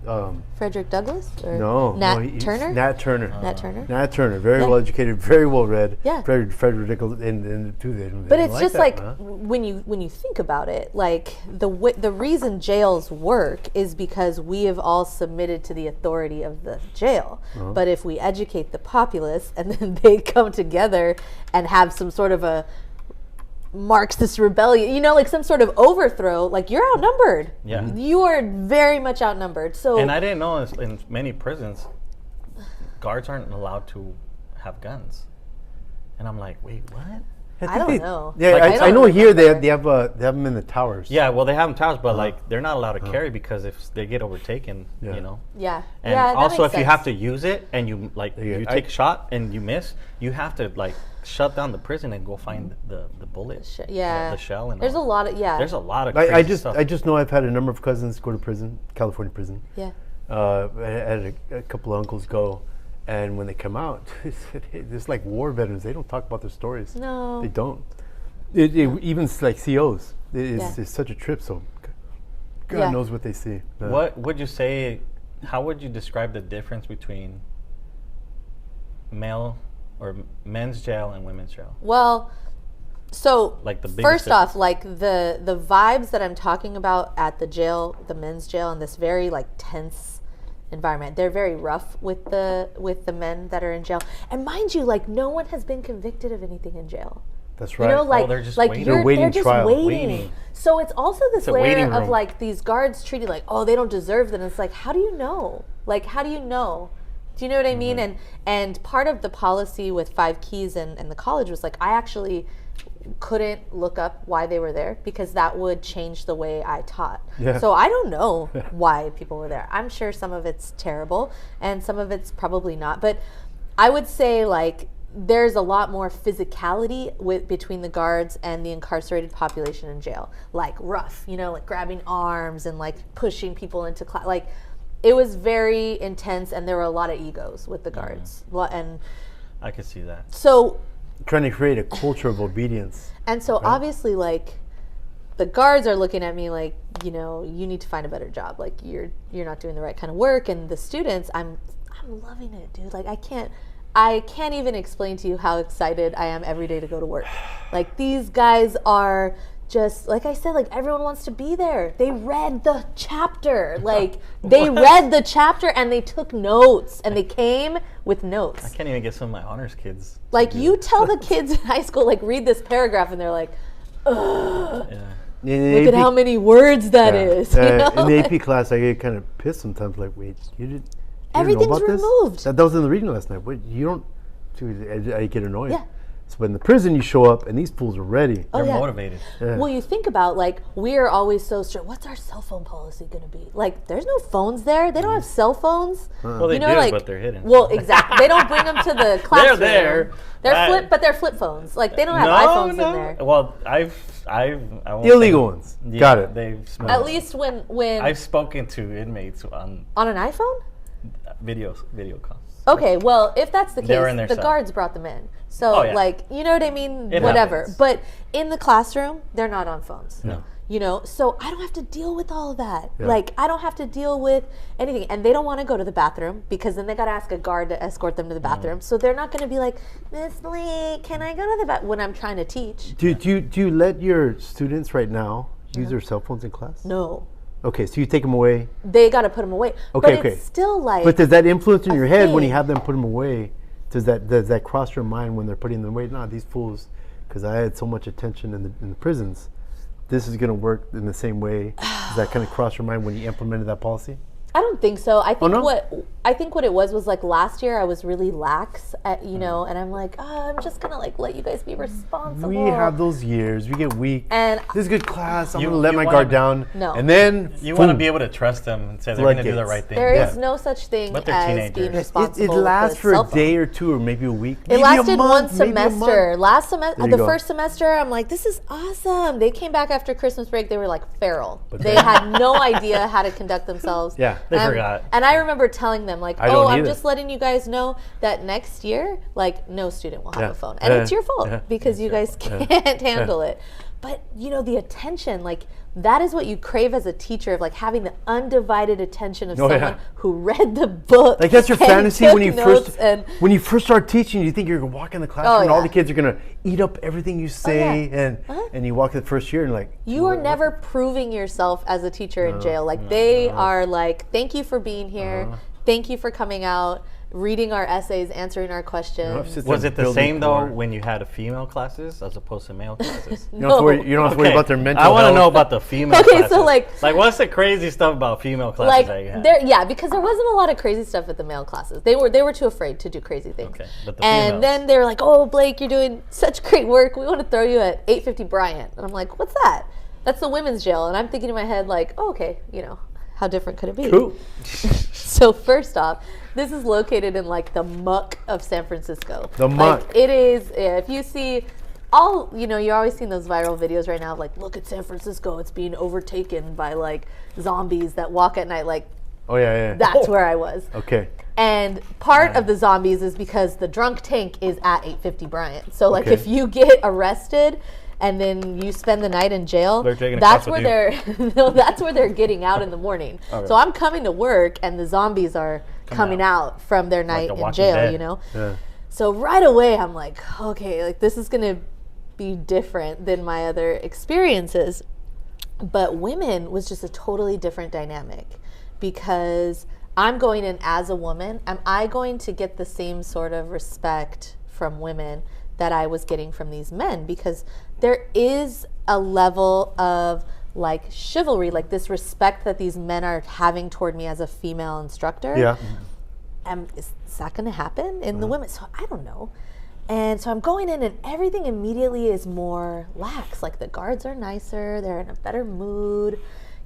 Frederick Douglass or No, Nat he's Turner. Nat Turner. Nat Turner. Nat Turner, very Yeah. well educated, very well read. Yeah. Frederick Douglass, and too. They But didn't it's just that, like huh? when you think about it, like the reason jails work is because we have all submitted to the authority of the jail. Uh-huh. But if we educate the populace and then they come together and have some sort of a Marxist rebellion, like some sort of overthrow, like you're outnumbered. Yeah. You are very much outnumbered. So And I didn't know in many prisons, guards aren't allowed to have guns. And I'm like, wait, what? I think don't they- know. Yeah, Like, I I don't know here they remember. have them in the towers. Yeah, well, they have them towers, but like they're not allowed to carry because if they get overtaken, Yeah. yeah. And yeah, that also, makes if you have sense. to use it and you Yeah, you I- take a shot and you miss, you have to like shut down the prison and go find the bullet, yeah, the shell, and there's all. a lot of There's a lot of I crazy stuff. just know I've had a number of cousins go to prison, California prison. yeah. I had a couple of uncles go, and when they come out, it's like war veterans. They don't talk about their stories. No. They don't. Even like COs, it's such a trip. So God Yeah. knows what they see. What would you say? How would you describe the difference between male or men's jail and women's jail? Well, so Like the biggest first difference. off, like the vibes that I'm talking about at the jail, the men's jail, and this very like tense environment, they're very rough with the men that are in jail. And mind you, like no one has been convicted of anything in jail. That's You right. know, like they're just like waiting. you're They're waiting just trial. waiting. Waiting. So it's also this It's a waiting layer of room. like these guards treated like, oh, they don't deserve that. And it's like, how do you know? Like, how do you know? Do you know what I mean? Mm-hmm. And part of the policy with 5 Keys and the college was like, I actually couldn't look up why they were there because that would change the way I taught. Yeah. So I don't know why people were there. I'm sure some of it's terrible and some of it's probably not. But I would say like there's a lot more physicality between the guards and the incarcerated population in jail. Like rough, like grabbing arms and like pushing people into class. Like it was very intense and there were a lot of egos with the guards. And I could see that. so Trying to create a culture of obedience. obviously like the guards are looking at me like, you need to find a better job. Like you're not doing the right kind of work. And the students, I'm loving it, dude. Like I can't even explain to you how excited I am every day to go to work. Like these guys are just, like I said, like everyone wants to be there. They read the chapter. Like they read the chapter and they took notes and they came with notes. I can't even get some of my honors kids. to Like do you it. tell the kids in high school, like read this paragraph and they're like, ugh. Yeah. Look at how many words that is. In the AP class, I get kind of pissed sometimes. Like, wait, you didn't know Everything's about this? removed. That was in the reading last night. Wait, you don't? Dude, I get annoyed. Yeah. So, but in the prison, you show up and these fools are ready. Oh, They're yeah. motivated. Yeah. Well, you think about like we're always so strict. What's our cell phone policy going to be? Like, there's no phones there. They don't have cell phones. Well, they do, like, but they're hidden. Well, exactly. They don't bring them to the classroom. there. They're flip phones. Like they don't have iPhones in there. Well, I won't Illegal say- ones. Yeah, Got it. They've At least when I've spoken to inmates on on an iPhone. video calls. Okay, well, if that's the They were case, in their the cell. guards brought them in. So, Oh, yeah. like, you know what I mean? It Whatever. happens. But in the classroom, they're not on phones. No. So I don't have to deal with all of that. Yeah. Like, I don't have to deal with anything. And they don't want to go to the bathroom because then they got to ask a guard to escort them to the bathroom. So they're not going to be like, Miss Blayke, can I go to the bathroom when I'm trying to teach? Do you let your students right now use their cell phones in class? No. Okay, so you take them away. They got to put them away. Okay, but it's still like. But does that influence in a your head when you thing. have them put them away? Does that cross your mind when they're putting them away? No, these fools, because I had so much attention in the prisons. This is going to work in the same way. Does that kind of cross your mind when you implemented that policy? I don't think so. I think no? what it was like last year I was really lax at, you know, and I'm like, I'm just gonna like let you guys be responsible. We have those years. We get weak. And this is a good class. I'm You- gonna let you my wanna guard be- down. No. And then You want to be able to trust them and say they're going to do the Floodgates. right thing. There Yeah. is no such thing But they're as teenagers. being it responsible. lasts with for cell a phone. day or two, or maybe a week. It maybe lasted a month, one maybe a semester. month. Last semester, There you the go. first semester, I'm like, this is awesome. They came back after Christmas break. They were like feral. They had no idea how to conduct themselves. Yeah, they And- forgot. And I remember telling them like, I don't I'm either. just letting you guys know that next year, like, no student will have Yeah. a phone, and Yeah. it's your fault Yeah. because you guys can't handle it. But you know, the attention, like, that is what you crave as a teacher, of like having the undivided attention of Oh, yeah. someone who read the book. Like that's your and fantasy took when you notes first and when you first start teaching. You think you're gonna walk in the classroom and all yeah. the kids are gonna eat up everything you say, yeah. and you walk in the first year and like you are never proving yourself as a teacher in jail. Like they are like, thank you for being here. Thank you for coming out, reading our essays, answering our questions. Was it the same though when you had female classes as opposed to male classes? You don't have to worry, you don't have to worry about their mental I want to health. know about the female Okay, classes. so, like what's the crazy stuff about female classes like that you had? yeah, because there wasn't a lot of crazy stuff at the male classes. They were too afraid to do crazy things. Okay, but the and females. then they were like, "Oh, Blayke, you're doing such great work. We want to throw you at 850 Bryant." And I'm like, "What's that?" That's the women's jail. And I'm thinking in my head like, oh, "Okay, you know, how different could it be?" Cool. So first off, this is located in like the muck of San Francisco. The muck. Like, it is. If you see all, you know, you're always seeing those viral videos right now of like, look at San Francisco. It's being overtaken by like zombies that walk at night. Like, Oh yeah. that's where I was. Okay. And part of the zombies is because the drunk tank is at 850 Bryant. So like Okay. if you get arrested and then you spend the night in jail, They're taking a that's class where with they're no, that's where they're getting out in the morning. Okay. So I'm coming to work and the zombies are coming out from their night The in Walking jail, Dead. you know? Yeah. So right away I'm like, okay, like this is gonna be different than my other experiences. But women was just a totally different dynamic because I'm going in as a woman. Am I going to get the same sort of respect from women that I was getting from these men? Because there is a level of like chivalry, like this respect that these men are having toward me as a female instructor. Yeah. Is that going to happen in the women? So I don't know. And so I'm going in and everything immediately is more lax. Like the guards are nicer, they're in a better mood,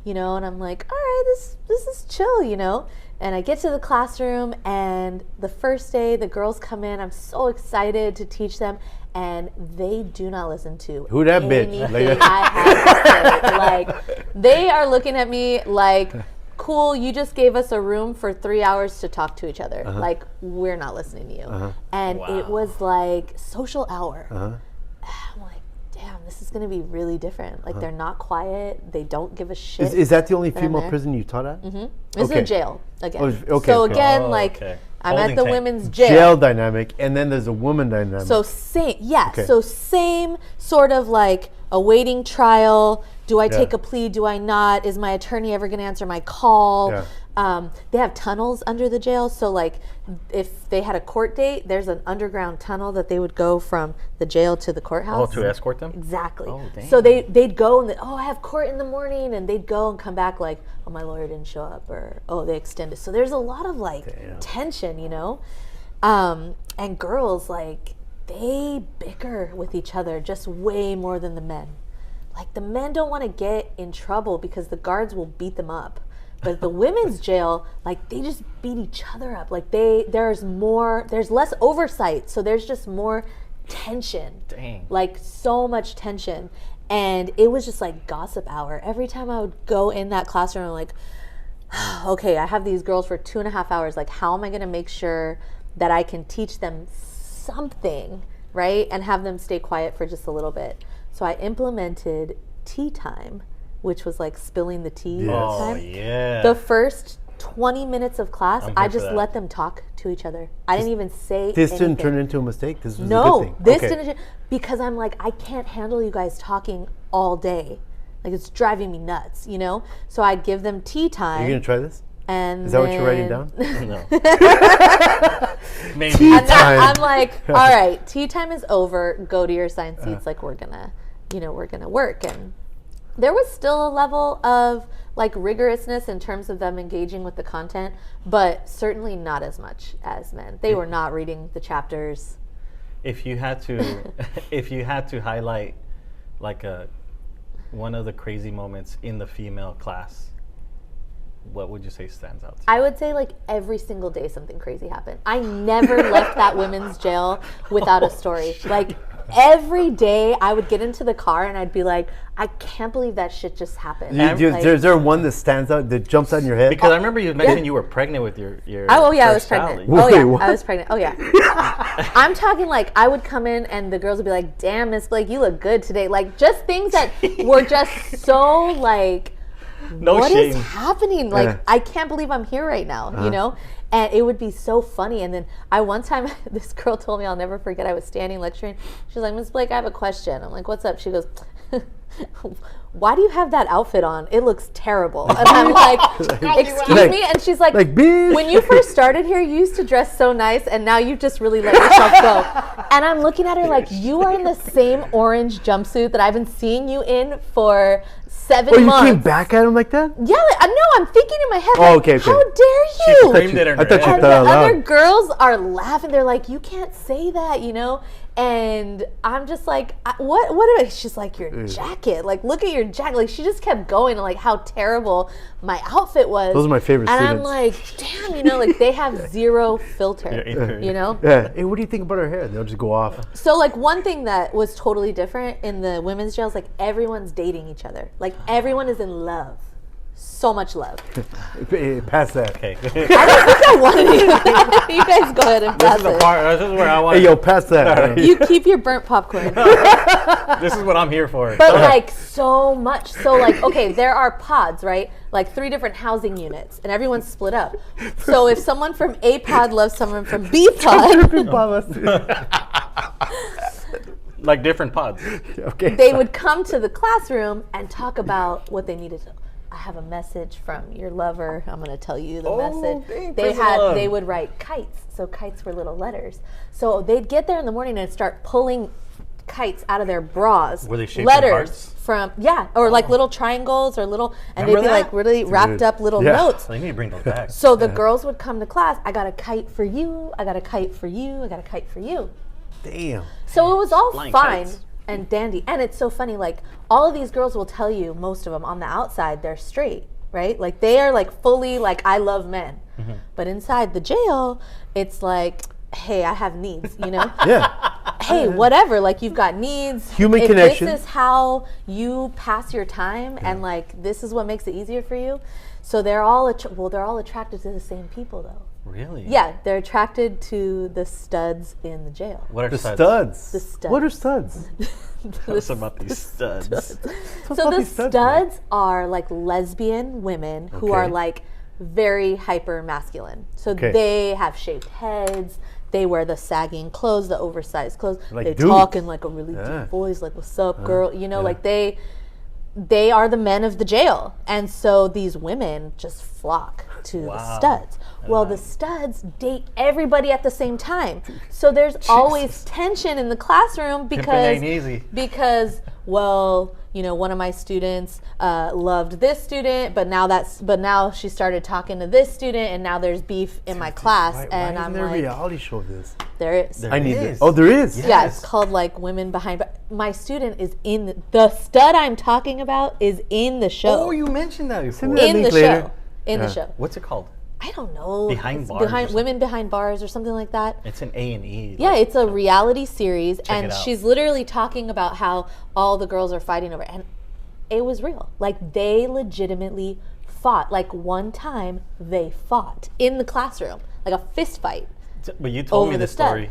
you know, and I'm like, all right, this is chill, you know. And I get to the classroom and the first day the girls come in, I'm so excited to teach them, and they do not listen to Who that bitch? anything I have to say. Like they are looking at me like, cool, you just gave us a room for 3 hours to talk to each other. Like, we're not listening to you. And it was like social hour. I'm like, damn, this is going to be really different. Like, they're not quiet. They don't give a shit. Is that the only that I'm female there. prison you taught at? This is Okay. a jail again. Oh, okay, so okay. again, Oh, like, okay. I'm Holding at the tank. women's jail. Jail dynamic, and then there's a woman dynamic. So same, yeah. Okay. So same sort of like awaiting trial. Do I take a plea? Do I not? Is my attorney ever going to answer my call? Yeah. They have tunnels under the jail. So like if they had a court date, there's an underground tunnel that they would go from the jail to the Oh, courthouse. to escort them? Exactly. Oh, damn. So they'd go and I have court in the morning, and they'd go and come back like, oh, my lawyer didn't show up, or oh, they extended. So there's a lot of like tension, you know, and girls like they bicker with each other just way more than the men. Like the men don't want to get in trouble because the guards will beat them up. But at the women's jail, like they just beat each other up. Like there's less oversight. So there's just more tension. Dang. Like so much tension. And it was just like gossip hour. Every time I would go in that classroom, I'm like, okay, I have these girls for 2.5 hours. Like, how am I going to make sure that I can teach them something, right? And have them stay quiet for just a little bit. So I implemented tea time, which was like spilling the tea Yes. Oh, time. yeah. The first 20 minutes of class, I'm I here for just that. let them talk to each other. I didn't even say this anything. didn't turn into a mistake. This was a good No, thing. this Okay. didn't, because I'm like, I can't handle you guys talking all day. Like it's driving me nuts, you know? So I'd give them tea time. Are you gonna try this? And Is that what you're writing down? No. Maybe. Tea And then time. I'm like, all right, tea time is over. Go to your assigned seats. Like we're gonna work. And there was still a level of like rigorousness in terms of them engaging with the content, but certainly not as much as men. They were not reading the chapters. If you had to highlight like one of the crazy moments in the female class, what would you say stands out to you? I would say like every single day something crazy happened. I never left that women's jail without a story. Like every day I would get into the car and I'd be like, I can't believe that shit just happened. Is there one that stands out, that jumps out in your head? Because I remember you mentioned you were pregnant with your Oh yeah, I was first pregnant. child. Oh yeah, Wait, I was pregnant. Oh yeah. I'm talking like I would come in and the girls would be like, damn, Miss Blayke, you look good today. Like just things that were just so like, what is happening? Like, I can't believe I'm here right now, you know? And it would be so funny. And then one time, this girl told me, I'll never forget, I was standing lecturing. She's like, Miss Blayke, I have a question. I'm like, what's up? She goes, why do you have that outfit on? It looks terrible. And I'm like, excuse me? And she's like, when you first started here, you used to dress so nice, and now you've just really let yourself go. And I'm looking at her like, you are in the same orange jumpsuit that I've been seeing you in for 7 months. Oh, you came back at him like that? Yeah, no, I'm thinking in my head, Oh, like, okay. how dare you? She screamed it in her I thought you head. thought And the out loud. other girls are laughing. They're like, you can't say that, you know? And I'm just like, what? She's like, your jacket. Like, look at your jacket. Like, she just kept going and like how terrible my outfit was. Those are my favorite and students. I'm like, damn, you know, like they have zero filter, you know? Yeah. Hey, what do you think about her hair? They'll just go off. So like one thing that was totally different in the women's jails, like everyone's dating each other. Like everyone is in love. So much love. Pass that. Okay. I don't think I wanted it. You guys go ahead and This pass is the it. part. This is where I want. Hey, yo, pass that. You keep your burnt popcorn. This is what I'm here for. But like so much. So like, okay, there are pods, right? Like 3 different housing units and everyone's split up. So if someone from A pod loves someone from B pod, Like different pods. Okay. they would come to the classroom and talk about what they needed to. I have a message from your lover. I'm going to tell you the message. dang, They would write kites. So kites were little letters. So they'd get there in the morning and start pulling kites out of their bras. Were they shaped in letters hearts? from or like little triangles or little, and Remember they'd be that? like really wrapped up little notes. They need to bring those back. So the girls would come to class. I got a kite for you. I got a kite for you. I got a kite for you. Damn. So it was all Flying fine kites. and dandy. And it's so funny, like all of these girls will tell you, most of them on the outside, they're straight, right? Like they are like fully like, I love men. Mm-hmm. But inside the jail, it's like, hey, I have needs, you know? Yeah. Hey, whatever, like you've got needs. Human if connection. This is how you pass your time and like this is what makes it easier for you. So they're all, they're all attracted to the same people though. Really? Yeah, they're attracted to the studs in the jail. What are The studs? studs. The studs. What are studs? Tell us about these studs. So about the these studs, studs are like lesbian women who are Okay. like very hyper masculine. So Okay. they have shaved heads. They wear the sagging clothes, the oversized clothes. Like they dudes. talk in like a really Yeah. deep voice, like "What's up, girl?" You know, like they are the men of the jail, and so these women just flock to the studs. Well, the studs date everybody at the same time, so there's always tension in the classroom ain't easy. because well, you know, one of my students loved this student, but now she started talking to this student, and now there's beef in my class, and why I'm isn't there a like, reality show of this? there is. There I need is. this. Oh, there is. Yeah. Yeah, Yes. it's called like Women Behind. But my student is in the stud I'm talking about is in the show. Oh, you mentioned that before. Send me that in the link later. show. In the Yeah. show. What's it called? I don't know. Behind It's Bars or Behind something. Women Behind Bars or something like that. It's an A&E. Yeah, it's a reality series, and it out. she's literally talking about how all the girls are fighting over it. And it was real. Like, they legitimately fought. Like, one time, they fought in the classroom. Like, a fist fight. But you told over me the the stud. story,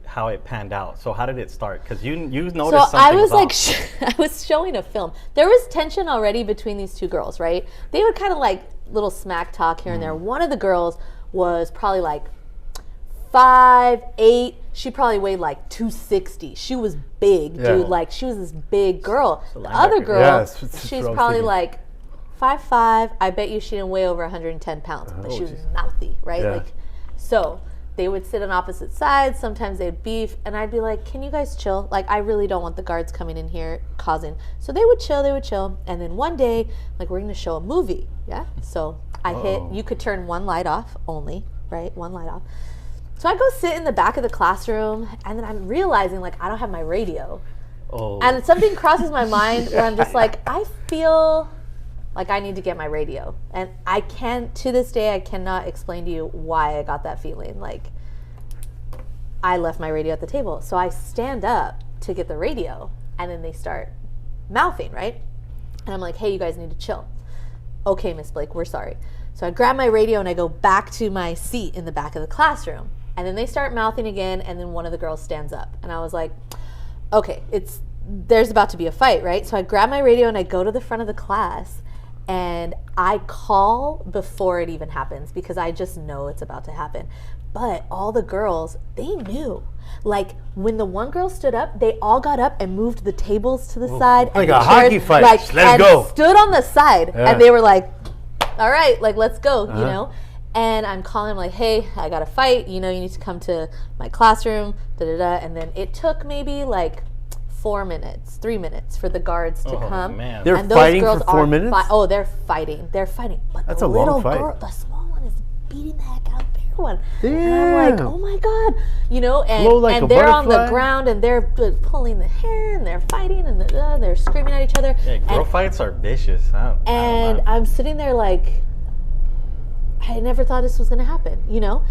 how it panned out. So how did it start? Because you noticed So something I was about. like, I was showing a film. There was tension already between these two girls, right? They would kind of like little smack talk here and there. One of the girls was probably like 5'8". She probably weighed like 260. She was big, Yeah. dude. Like, she was this big girl. The linebacker. other girl, Yeah, that's what I she's was probably thinking. like 5'5". I bet you she didn't weigh over 110 pounds, but she was mouthy, right? Yeah. Like, so they would sit on opposite sides. Sometimes they'd beef, and I'd be like, "Can you guys chill? Like, I really don't want the guards coming in here causing." So they would chill, and then one day, like, we're going to show a movie, yeah. So I hit. You could turn one light off only, right? One light off. So I go sit in the back of the classroom, and then I'm realizing, like, I don't have my radio. Oh. And something crosses my mind where I'm just like, I feel like I need to get my radio. And I can't, to this day, I cannot explain to you why I got that feeling. Like, I left my radio at the table. So I stand up to get the radio, and then they start mouthing, right? And I'm like, hey, you guys need to chill. Okay, Miss Blayke, we're sorry. So I grab my radio, and I go back to my seat in the back of the classroom. And then they start mouthing again, and then one of the girls stands up. And I was like, okay, there's about to be a fight, right? So I grab my radio, and I go to the front of the class, and I call before it even happens because I just know it's about to happen. But all the girls, they knew. Like, when the one girl stood up, they all got up and moved the tables to the side. Like and a the hockey chairs, fight. Like, Let's go. Stood on the side, Yeah. and they were like, all right, like, let's go, you know? And I'm calling them like, hey, I got a fight. You know, you need to come to my classroom, da-da-da. And then it took maybe like 3 minutes for the guards to come. Man. They're And those fighting girls for 4 are minutes? they're fighting. But That's the a long little fight. girl, the small one is beating the heck out of the bigger one. And I'm like, Damn. oh my God. You know, Flow like a and they're on the butterfly. ground, and they're pulling the hair, and they're fighting, and they're screaming at each other. Yeah, girl And fights are vicious. I don't and know. I'm sitting there like, I never thought this was going to happen, you know?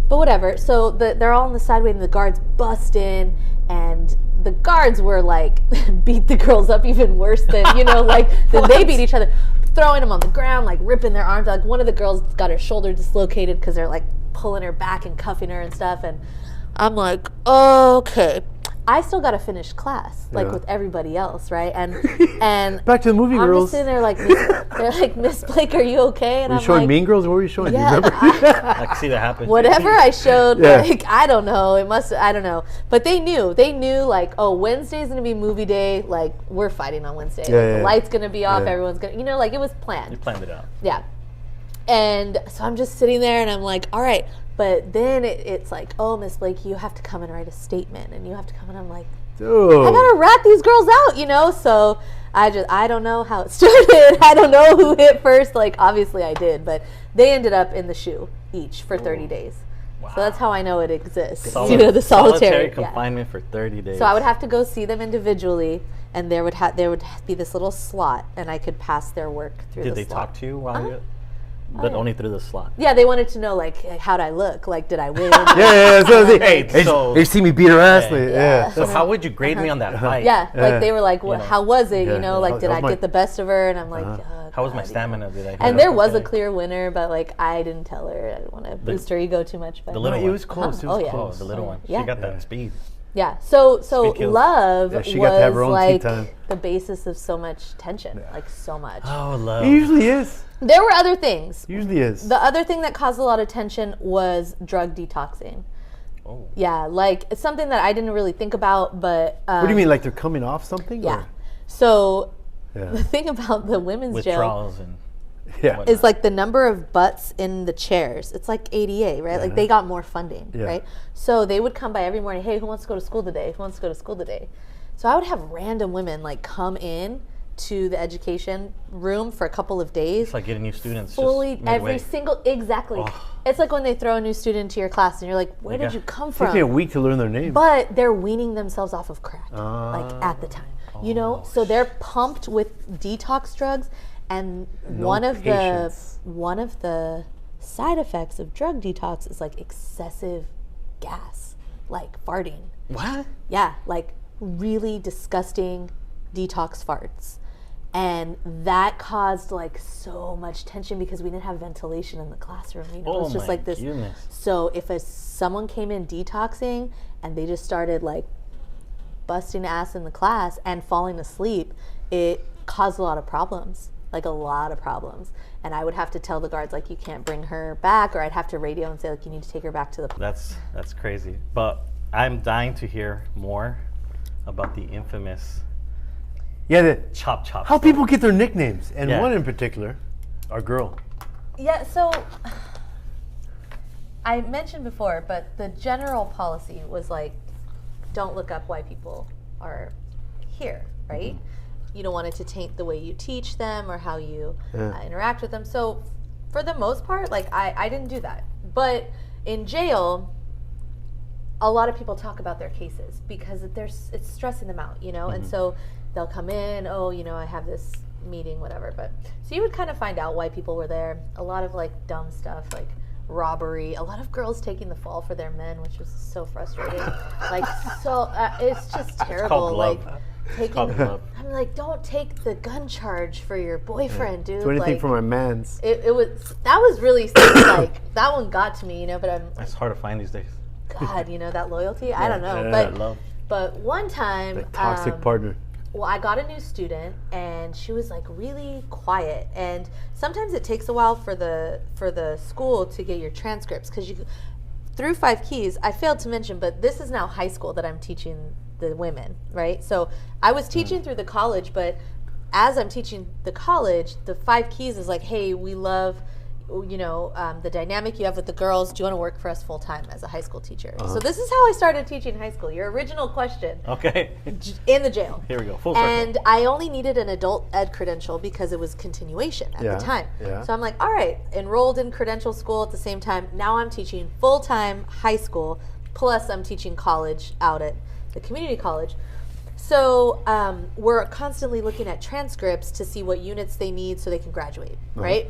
But whatever. So they're all on the sideway, and the guards bust in, and the guards were like, beat the girls up even worse than, you know, like, than they beat each other. Throwing them on the ground, like ripping their arms. Like, one of the girls got her shoulder dislocated because they're like pulling her back and cuffing her and stuff. And I'm like, okay. I still got to finish class, like with everybody else, right? And Back to the movie, I'm girls. just sitting there like, they're like, Miss Blayke, are you okay? And Were you I'm showing like, Mean Girls? What were you showing? yeah, Do you remember? I can see that happen. whatever I showed, Yeah. like, I don't know. I don't know. But they knew, like, oh, Wednesday's going to be movie day. Like, we're fighting on Wednesday. Yeah, Like, yeah. the light's going to be off. Yeah. Everyone's going to, you know, like, it was planned. You planned it out. Yeah. And so I'm just sitting there, and I'm like, all right. But then it's like, oh, Miss Blayke, you have to come and write a statement, and you have to come, and I'm like, Dude. I gotta rat these girls out, you know? So I don't know how it started. I don't know who hit first. Like, obviously I did, but they ended up in the shoe each for 30 days. Wow. So that's how I know it exists. You know, the solitary yeah. confinement for 30 days. So I would have to go see them individually, and there would be this little slot, and I could pass their work through Did the they slot. talk to you while you? But yeah. only through the slot. Yeah, they wanted to know, like, how'd I look? Like, did I win? Yeah. So so- they see me beat her ass. Yeah. Like, yeah. So how would you grade me on that fight? Yeah, Yeah. like they were like, You know. how was it? Yeah. You know, like, How- did I how's my- get the best of her? And I'm like, How was my God, stamina? Did I? And there was a okay? clear winner, but like I didn't tell her. I didn't want to boost her ego too much. But The little No, one. it was close. It Oh, was yeah. close. The little one. Yeah. She got Yeah. that speed. yeah, so Speed kills. love Yeah, she was got to have her own tea like time. the basis of so much tension, like so much. Oh, love. It usually is. There were other things. Usually is. The other thing that caused a lot of tension was drug detoxing. Oh. Yeah, like it's something that I didn't really think about, but What do you mean, like they're coming off something? Yeah. Or? So Yeah. the thing about the women's jail Withdrawals and. Yeah. is like the number of butts in the chairs. It's like ADA, right? Like they got more funding, Yeah. right? So they would come by every morning. Hey, who wants to go to school today? Who wants to go to school today? So I would have random women like come in to the education room for a couple of days. It's like getting new students. Fully just midway. every single exactly. Oh. It's like when they throw a new student into your class and you're like, where did you come It takes me a from? week to learn their name. But they're weaning themselves off of crack, like at the time. You know, so they're pumped with detox drugs, and one of the side effects of drug detox is like excessive gas, like farting. What? Yeah, like really disgusting detox farts. And that caused like so much tension because we didn't have ventilation in the classroom. You know, it was just my like this. goodness. So if someone came in detoxing and they just started like busting ass in the class and falling asleep, it caused a lot of problems, like a lot of problems. And I would have to tell the guards like, you can't bring her back, or I'd have to radio and say like, you need to take her back to the. That's crazy. But I'm dying to hear more about the infamous Yeah, Chop Chop. how stuff. people get their nicknames, and Yeah. one in particular, our girl. Yeah, so I mentioned before, but the general policy was like, don't look up why people are here, right? You don't want it to taint the way you teach them or how you interact with them. So for the most part, like I didn't do that. But in jail, a lot of people talk about their cases because it's stressing them out, you know? And so they'll come in, oh, you know, I have this meeting, whatever. But so you would kind of find out why people were there. A lot of like dumb stuff, like robbery, a lot of girls taking the fall for their men, which was so frustrating. Like, so it's just terrible. love. Like It's called taking, love. I'm like, don't take the gun charge for your boyfriend, dude. Do anything like, for my mans. it was, that was really like, that one got to me, you know, but I'm, It's hard to find these days. God, you know, that loyalty, I don't know. Yeah, but love. but one time, The toxic partner. well, I got a new student and she was like really quiet, and sometimes it takes a while for the school to get your transcripts, because you through 5 keys, I failed to mention, but this is now high school that I'm teaching the women, right? So I was teaching through the college, but as I'm teaching the college, the 5 keys is like, hey, we love, you know, the dynamic you have with the girls. Do you want to work for us full time as a high school teacher? So this is how I started teaching high school. Your original question, Okay. in the jail. Here we go. Full circle. And I only needed an adult ed credential because it was continuation at the time. Yeah. So I'm like, all right, enrolled in credential school at the same time. Now I'm teaching full-time high school, plus I'm teaching college out at the community college. So we're constantly looking at transcripts to see what units they need so they can graduate, right?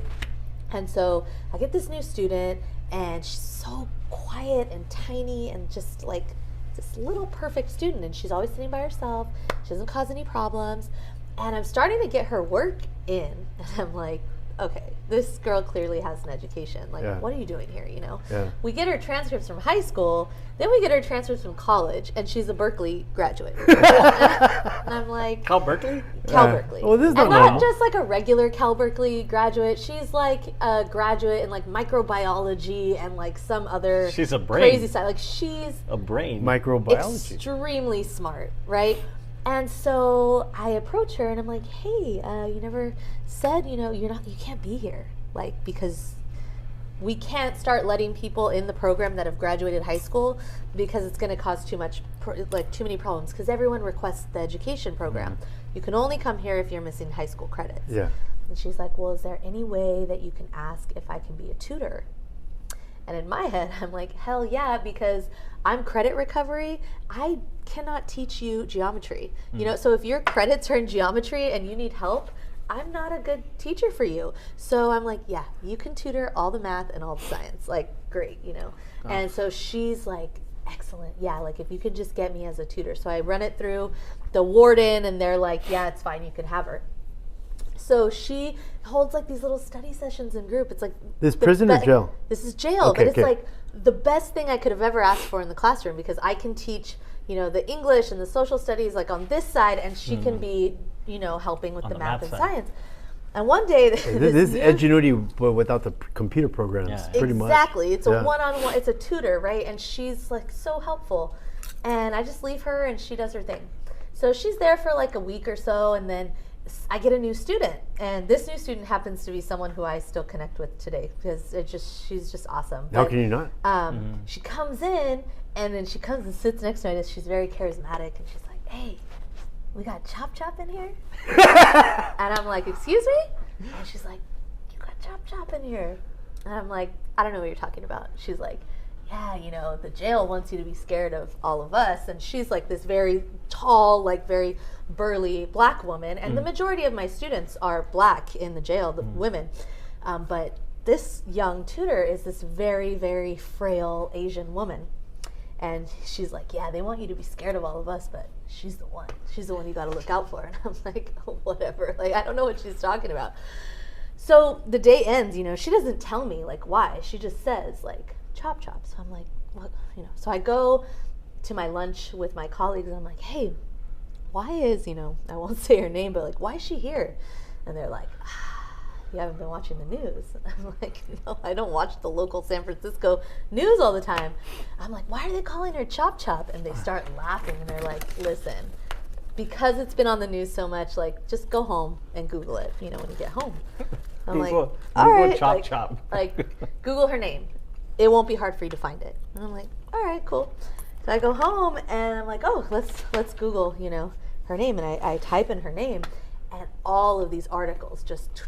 And so I get this new student, and she's so quiet and tiny and just like this little perfect student, and she's always sitting by herself. She doesn't cause any problems. And I'm starting to get her work in, and I'm like, okay, this girl clearly has an education. Like, what are you doing here, you know? Yeah. We get her transcripts from high school, then we get her transcripts from college, and she's a Berkeley graduate. And I'm like, Cal Berkeley? Cal Berkeley. Well, this is and not not normal. just like a regular Cal Berkeley graduate. She's like a graduate in like microbiology and like some other She's a brain. crazy side. Like, she's A brain. Microbiology. extremely smart, right? And so I approach her and I'm like, hey, you never said, you know, you can't be here, like, because we can't start letting people in the program that have graduated high school, because it's going to cause too many problems, because everyone requests the education program. You can only come here if you're missing high school credits. Yeah. And she's like, well, is there any way that you can ask if I can be a tutor? And in my head, I'm like, hell yeah, because I'm credit recovery. I cannot teach you geometry. You know, so if your credits are in geometry and you need help, I'm not a good teacher for you. So I'm like, yeah, you can tutor all the math and all the science. Like, great, you know. And so she's like, excellent. Yeah, like if you could just get me as a tutor. So I run it through the warden, and they're like, yeah, it's fine, you can have her. So she holds like these little study sessions in group. It's like This prison or jail? This is jail, Okay, but it's okay. like the best thing I could have ever asked for in the classroom, because I can teach, you know, the English and the social studies like on this side, and she can be, you know, helping with On the the math math and side. science. And one day, This is Edgenuity, but without the computer programs, Yeah. pretty much. Exactly. It's a Yeah. one-on-one. It's a tutor, right? And she's like so helpful. And I just leave her, and she does her thing. So she's there for like a week or so, and then I get a new student. And this new student happens to be someone who I still connect with today, because she's just awesome. How But, can you not? she comes in, and then she comes and sits next to me. She's very charismatic, and she's like, hey, we got Chop Chop in here? And I'm like, excuse me? And she's like, you got Chop Chop in here? And I'm like, I don't know what you're talking about. She's like, yeah, you know, the jail wants you to be scared of all of us. And she's like this very tall, like very burly black woman. And the majority of my students are black in the jail, the women. But this young tutor is this very, very frail Asian woman. And she's like, yeah, they want you to be scared of all of us, but she's the one. She's the one you got to look out for. And I'm like, oh, whatever. Like, I don't know what she's talking about. So the day ends, you know, she doesn't tell me, like, why. She just says, like, Chop Chop. So I'm like, what? You know, so I go to my lunch with my colleagues, and I'm like, hey, why is, you know, I won't say her name, but, like, why is she here? And they're like, you haven't been watching the news. And I'm like, no, I don't watch the local San Francisco news all the time. I'm like, why are they calling her Chop Chop? And they start laughing, and they're like, listen, because it's been on the news so much, like, just go home and Google it, you know, when you get home. I'm like, all right, chop chop. Like, Google her name. It won't be hard for you to find it. And I'm like, all right, cool. So I go home and I'm like, oh, let's Google, you know, her name. And I type in her name, and all of these articles just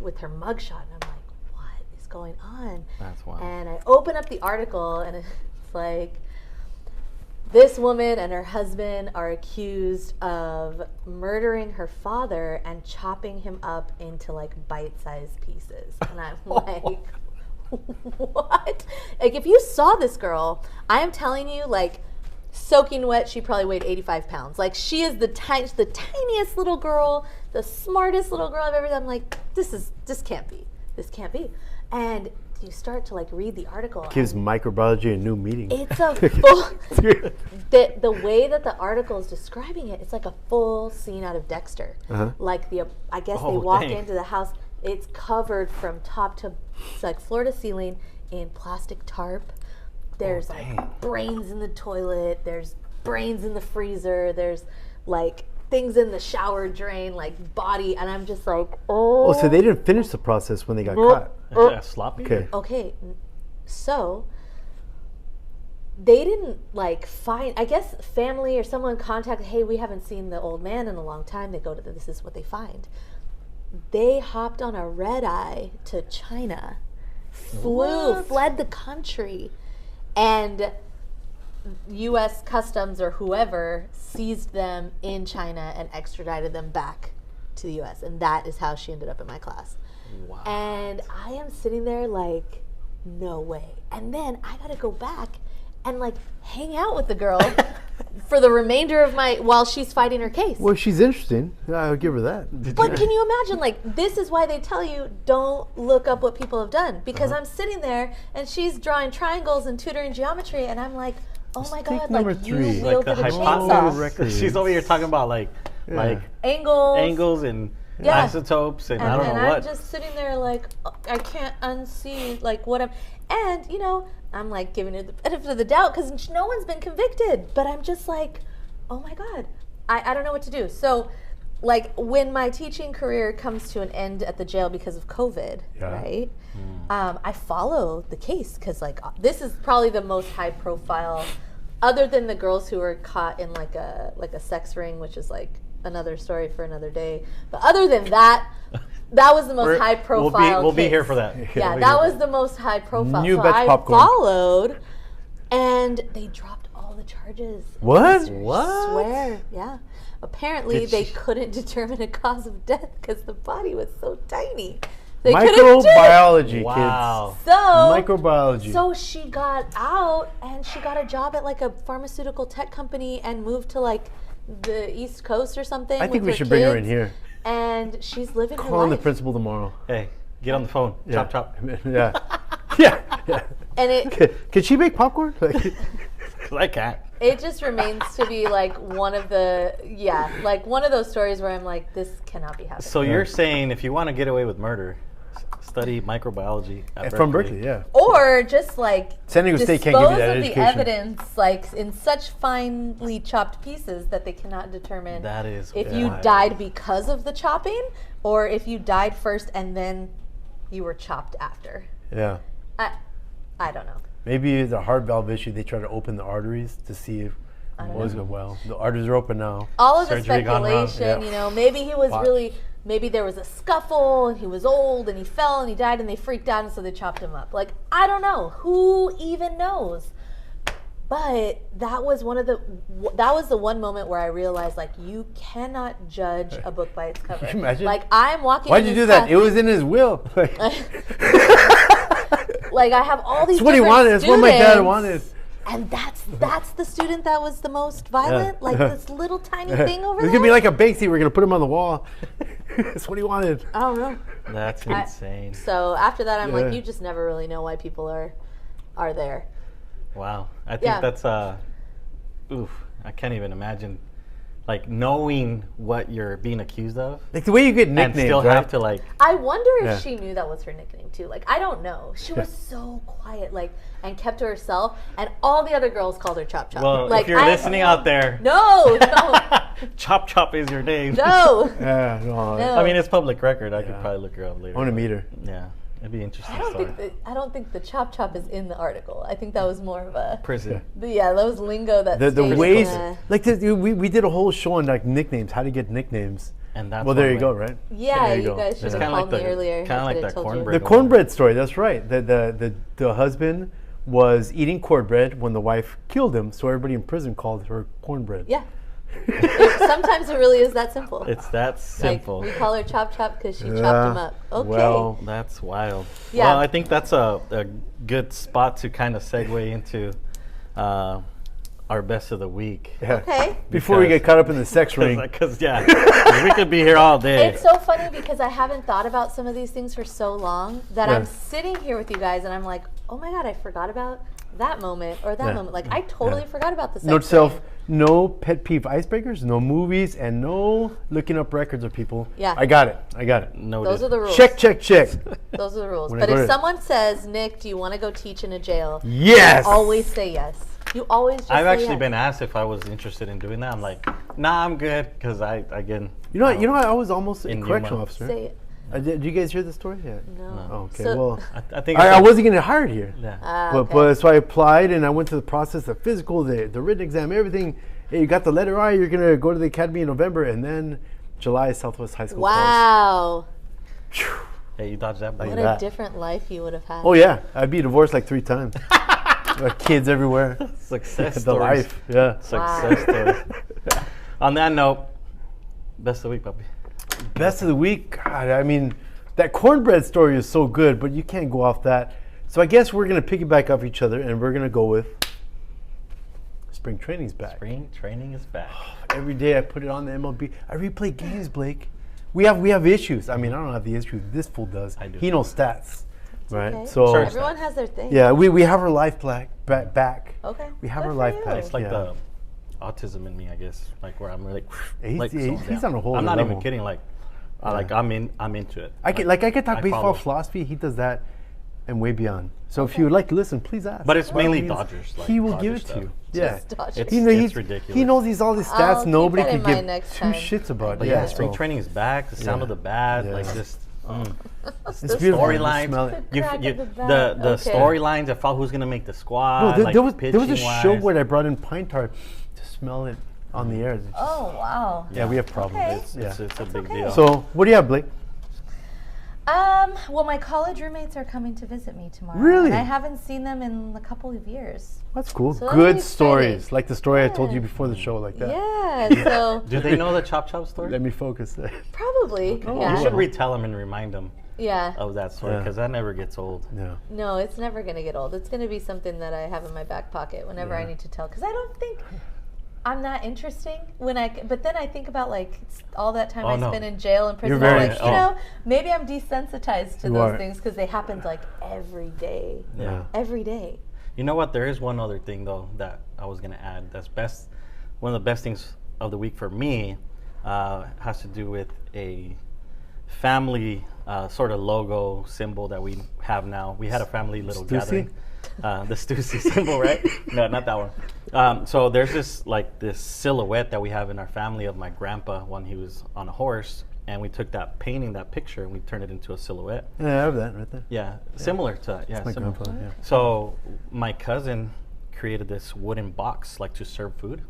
with her mugshot. And I'm like, what is going on? That's wild. And I open up the article, and it's like, this woman and her husband are accused of murdering her father and chopping him up into like bite-sized pieces. And I'm like, what? Like, if you saw this girl, I am telling you, like, soaking wet, she probably weighed 85 pounds. Like, she is the tiniest little girl, the smartest little girl I've ever done. I'm like, this can't be. This can't be. And you start to like read the article. Gives microbiology a new meaning. It's a full, the way that the article is describing it, it's like a full scene out of Dexter. Like I guess they walk into the house, it's covered from top to like floor to ceiling in plastic tarp. There's like brains in the toilet, there's brains in the freezer, there's like things in the shower drain, like body, and I'm just like, oh. Oh, so they didn't finish the process when they got caught. Sloppy. Okay. So they didn't like find, I guess family or someone contacted, hey, we haven't seen the old man in a long time. They go to this is what they find. They hopped on a red eye to China, fled the country, and U.S. Customs or whoever seized them in China and extradited them back to the U.S. And that is how she ended up in my class. Wow. And I am sitting there like, no way. And then I got to go back and like hang out with the girl for the remainder of while she's fighting her case. Well, she's interesting. I'll give her that. But can you imagine, like, this is why they tell you don't look up what people have done. Because I'm sitting there and she's drawing triangles and tutoring geometry, and I'm like, oh my God, like you wielded a chainsaw. She's over here talking about like angles and isotopes and I don't know what. And I'm just sitting there like, I can't unsee like what and you know, I'm like giving her the benefit of the doubt because no one's been convicted. But I'm just like, oh my God, I don't know what to do. So like when my teaching career comes to an end at the jail because of COVID, right? I follow the case because like this is probably the most high profile, other than the girls who were caught in like a sex ring, which is like another story for another day. But other than that, that was the most high profile. We'll be here for that. Yeah, that was the most high profile. New so batch I popcorn. Followed, and they dropped all the charges. What? I swear, yeah. Apparently, they couldn't determine a cause of death because the body was so tiny. They Microbiology, wow. kids. So microbiology. So she got out and she got a job at like a pharmaceutical tech company and moved to like the East Coast or something. I think we should bring her in here. And she's living her life. Calling the principal tomorrow. Hey, get on the phone. Yeah. Chop. Yeah. Yeah. And it can she make popcorn? Because I can't. It just remains to be like one of those stories where I'm like, this cannot be happening. So you're saying if you want to get away with murder, study microbiology at from Berkeley, yeah. Or just like San Diego State can't dispose give you that of education. the evidence like in such finely chopped pieces that they cannot determine if you died because of the chopping or if you died first and then you were chopped after. Yeah. I don't know. Maybe it's a heart valve issue. They try to open the arteries to see if it was well. The arteries are open now. All of the speculation, you know, maybe he was maybe there was a scuffle and he was old and he fell and he died and they freaked out and so they chopped him up. Like, I don't know. Who even knows? But that was the one moment where I realized, like, you cannot judge a book by its cover. Can you imagine? Like, I'm walking. Why'd you do that? It was in his will. Like, I have all these. That's what he wanted. That's what my dad wanted. And that's the student that was the most violent. Like this little tiny thing over there. It's gonna be like a Banksy. We're gonna put him on the wall. That's what he wanted. I don't know. That's insane. So after that, I'm like, you just never really know why people are there. Wow, I think that's oof. I can't even imagine like knowing what you're being accused of, Like the way you get and nicknamed, still right? have to like. I wonder if Yeah. she knew that was her nickname too. Like, I don't know. She was so quiet, like, and kept to herself, and all the other girls called her Chop Chop. Well, like, if you're listening out there, no, Chop Chop is your name. no. Yeah, no, No. I mean, it's public record. I could Yeah. probably look her up later. I want to meet her. Yeah, it'd be interesting. I don't think the Chop Chop is in the article. I think that was more of a Prison. that was lingo that The stayed ways, in the- like we did a whole show on like nicknames, how to get nicknames. And that's Well, there one you go, way. right? Yeah, There you go. guys should It's have kinda called like me the- earlier. kinda I like could've that told you. cornbread. The cornbread story, that's right. The husband was eating cornbread when the wife killed him, so everybody in prison called her cornbread. Yeah. Sometimes it really is that simple. It's that simple. Like, we call her Chop Chop because she chopped Yeah. him up. Okay. Well, That's wild. Yeah. Well, I think that's a good spot to kind of segue into our best of the week. yeah. Okay. Before we Because- get caught up in the sex ring. Because, 'cause we could be here all day. It's so funny because I haven't thought about some of these things for so long that Yeah. I'm sitting here with you guys and I'm like, oh my God, I forgot about that moment or that Yeah. moment. Like, I totally forgot about the sex Note to self, ring. no pet peeve icebreakers, no movies, and no looking up records of people. Yeah. I got it. Noted. Those are the rules. Check, check, check. Those are the rules. When I But go if to- someone says, Nick, do you want to go teach in a jail? Yes. Always say yes. You always just I've say actually yes. been asked if I was interested in doing that. I'm like, nah, I'm good. Because again. You know what? I was almost a In correctional Yuma. officer. Say it. Did you guys hear the story? Yeah. No. Oh, okay. So- well, I think I wasn't getting hired here. Yeah. But so I applied and I went to the process, the physical, the written exam, everything. Hey, you got the letter. All right, you're gonna go to the academy in November, and then July Southwest High School. Wow. Calls. Hey, you dodged that. Like What bullet. a that. different life you would have had. Oh yeah, I'd be divorced like 3 times. Kids everywhere. Success The stories. life. Yeah. Success stories. On that note, best of the week, puppy. Best of the week. God, I mean, that cornbread story is so good, but you can't go off that. So I guess we're gonna piggyback off each other, and we're gonna go with spring training's back. Spring training is back. Every day I put it on the MLB. I replay games, Blayke. We have issues. I mean, I don't have the issues this fool does. I do. He knows stats, right? Okay. So Sure. Everyone has their thing. yeah, we have our life back. Okay. We have Good our for life you. back. It's like Yeah. the autism in me, I guess. Like where I'm like, He's- like he's- slowing he's down. on a whole I'm not other even level. kidding. Like, I'm into it. I could talk I baseball follow. philosophy. He does that and way beyond. So if you would like to listen, please ask. But it's By all mainly means, Dodgers, like he will Dodger give it stuff. to you. Yeah. Just Dodgers. It's- He's ridiculous. He knows all these I'll stats. keep Nobody that in could mind give next two time. shits about. But Yeah, yeah, spring so training is back. The sound Yeah. of the bat, Yeah. like just it's The beautiful. You storylines. smell it. The crack of the bat. The Okay. storylines of who's gonna make the squad. No, there, like there was a pitching-wise. show where I brought in pine tar to smell it on the air. Oh, wow. Yeah, we have problems. Okay. It's a big okay. deal. So what do you have, Blayke? Well, my college roommates are coming to visit me tomorrow. Really? And I haven't seen them in a couple of years. That's cool. So that'll be Good exciting. stories, like the story I told you Yeah. before the show, like that. Yeah, so do they know the Chop Chop story? Let me focus there. probably. Oh, Yeah. You should retell them and remind them Yeah. of that story Yeah. because that never gets old. Yeah. No, it's never going to get old. It's going to be something that I have in my back pocket whenever I need to tell. Because I don't think I'm that interesting but then I think about like all that time Oh, I no. spent in jail and prison. You're very I'm like, interesting. maybe I'm desensitized to You those are. things because they happened like every day. Yeah. Every day. You know what? There is one other thing though that I was gonna add. That's best. One of the best things of the week for me has to do with a family sort of logo symbol that we have now. We had a family little Stussy? gathering. The Stussy symbol, right? No, not that one. So there's this silhouette that we have in our family of my grandpa when he was on a horse, and we took that painting, that picture, and we turned it into a silhouette. Yeah, I have that right there. Yeah, similar to that. Yeah, My similar. grandfather, yeah. So my cousin created this wooden box like to serve food,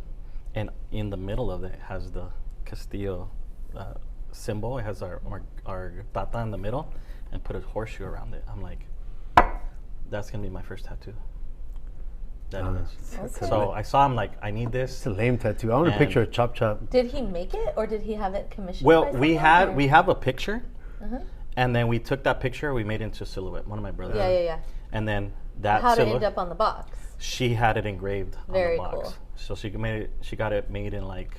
and in the middle of it has the Castillo symbol. It has our tata in the middle, and put a horseshoe around it. I'm like, that's gonna be my first tattoo. That image. Okay. So I saw him like, I need this. It's a lame tattoo. I want a And- picture of Chop Chop. Did he make it or did he have it commissioned? Well, by we someone, or- have a picture, Uh-huh. and then we took that picture, we made it into a silhouette. One of my brothers. Yeah. And then that How did it silhouette. end up on the box? She had it engraved Very on the box. cool. So she got it made in like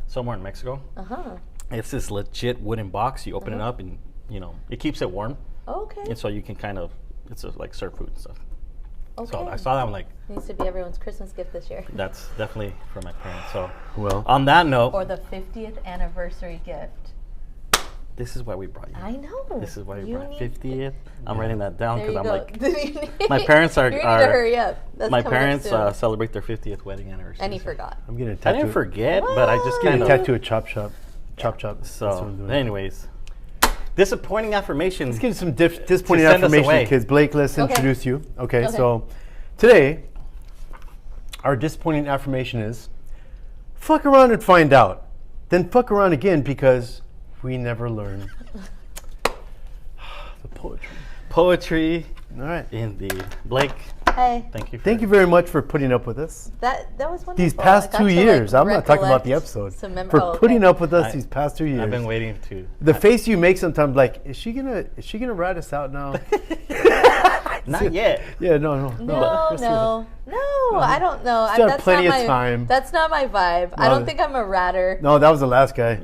somewhere in Mexico. Uh-huh. It's this legit wooden box. You open it up and it keeps it warm. Okay. And so you can kind of, it's like serve food and stuff. So Okay. I saw that, I'm like, Needs to be everyone's Christmas gift this year. that's definitely for my parents. So Well, on that note, Or the 50th anniversary gift. this is why we brought you. I know. This is why we You brought need- 50th. I'm writing that down There because you I'm go. like, my parents are- You need to are- hurry up. That's my coming up parents soon. celebrate their 50th wedding anniversary. And he so- forgot. I'm getting a I tattoo. didn't forget, but I just Getting kind a of. tattoo at Chop Shop. Chop Chop. That's what So, I'm doing. anyways, disappointing affirmations. Let's give some disappointing send us affirmation, away. kids. Blake, let's Okay. introduce you. Okay, Okay. so today, our disappointing affirmation is fuck around and find out. Then fuck around again because we never learn. The poetry. Poetry, All right. indeed. Blayke, Hey, thank you. For Thank you very much for putting up with us. that was wonderful. These past I got 2 to, years, like, I'm not talking about the recollect episode. some mem- For oh, okay. putting up with us I- these past 2 years. I've been waiting to. The face you make sometimes, like, is she gonna rat us out now? Not yet. Yeah, no. No, I don't know. Still have That's plenty not of my, time. That's not my vibe. I No. don't think I'm a ratter. No, that was the last guy.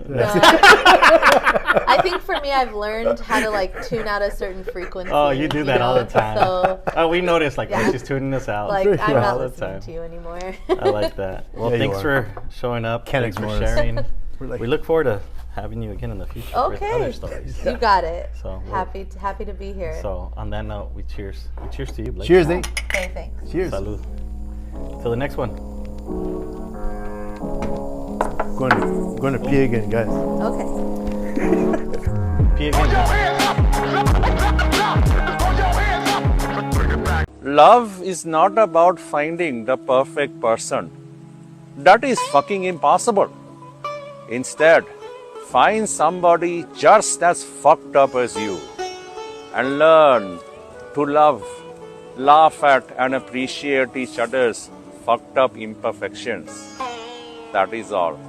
I think for me, I've learned how to like tune out a certain frequency. Oh, you do that all the time. So, Oh, we noticed like Yeah. when she's tuning us out. like, Yeah. I'm not All the listening time. to you anymore. I like that. Well, Yeah, you thanks are. for showing up. Can't thanks for ignore us. sharing. We're like- We look forward to having you again in the future with Okay. other stories. You got it. So, we'll- happy to be here. So on that note, we cheers. We cheers to you, Blayke. Cheers, Nate. Okay, thanks. Cheers. Salud. Till the next one. Going to pee again, guys. Okay. Pee again. Love is not about finding the perfect person. That is fucking impossible. Instead, find somebody just as fucked up as you and learn to love, laugh at, and appreciate each other's fucked up imperfections. That is all.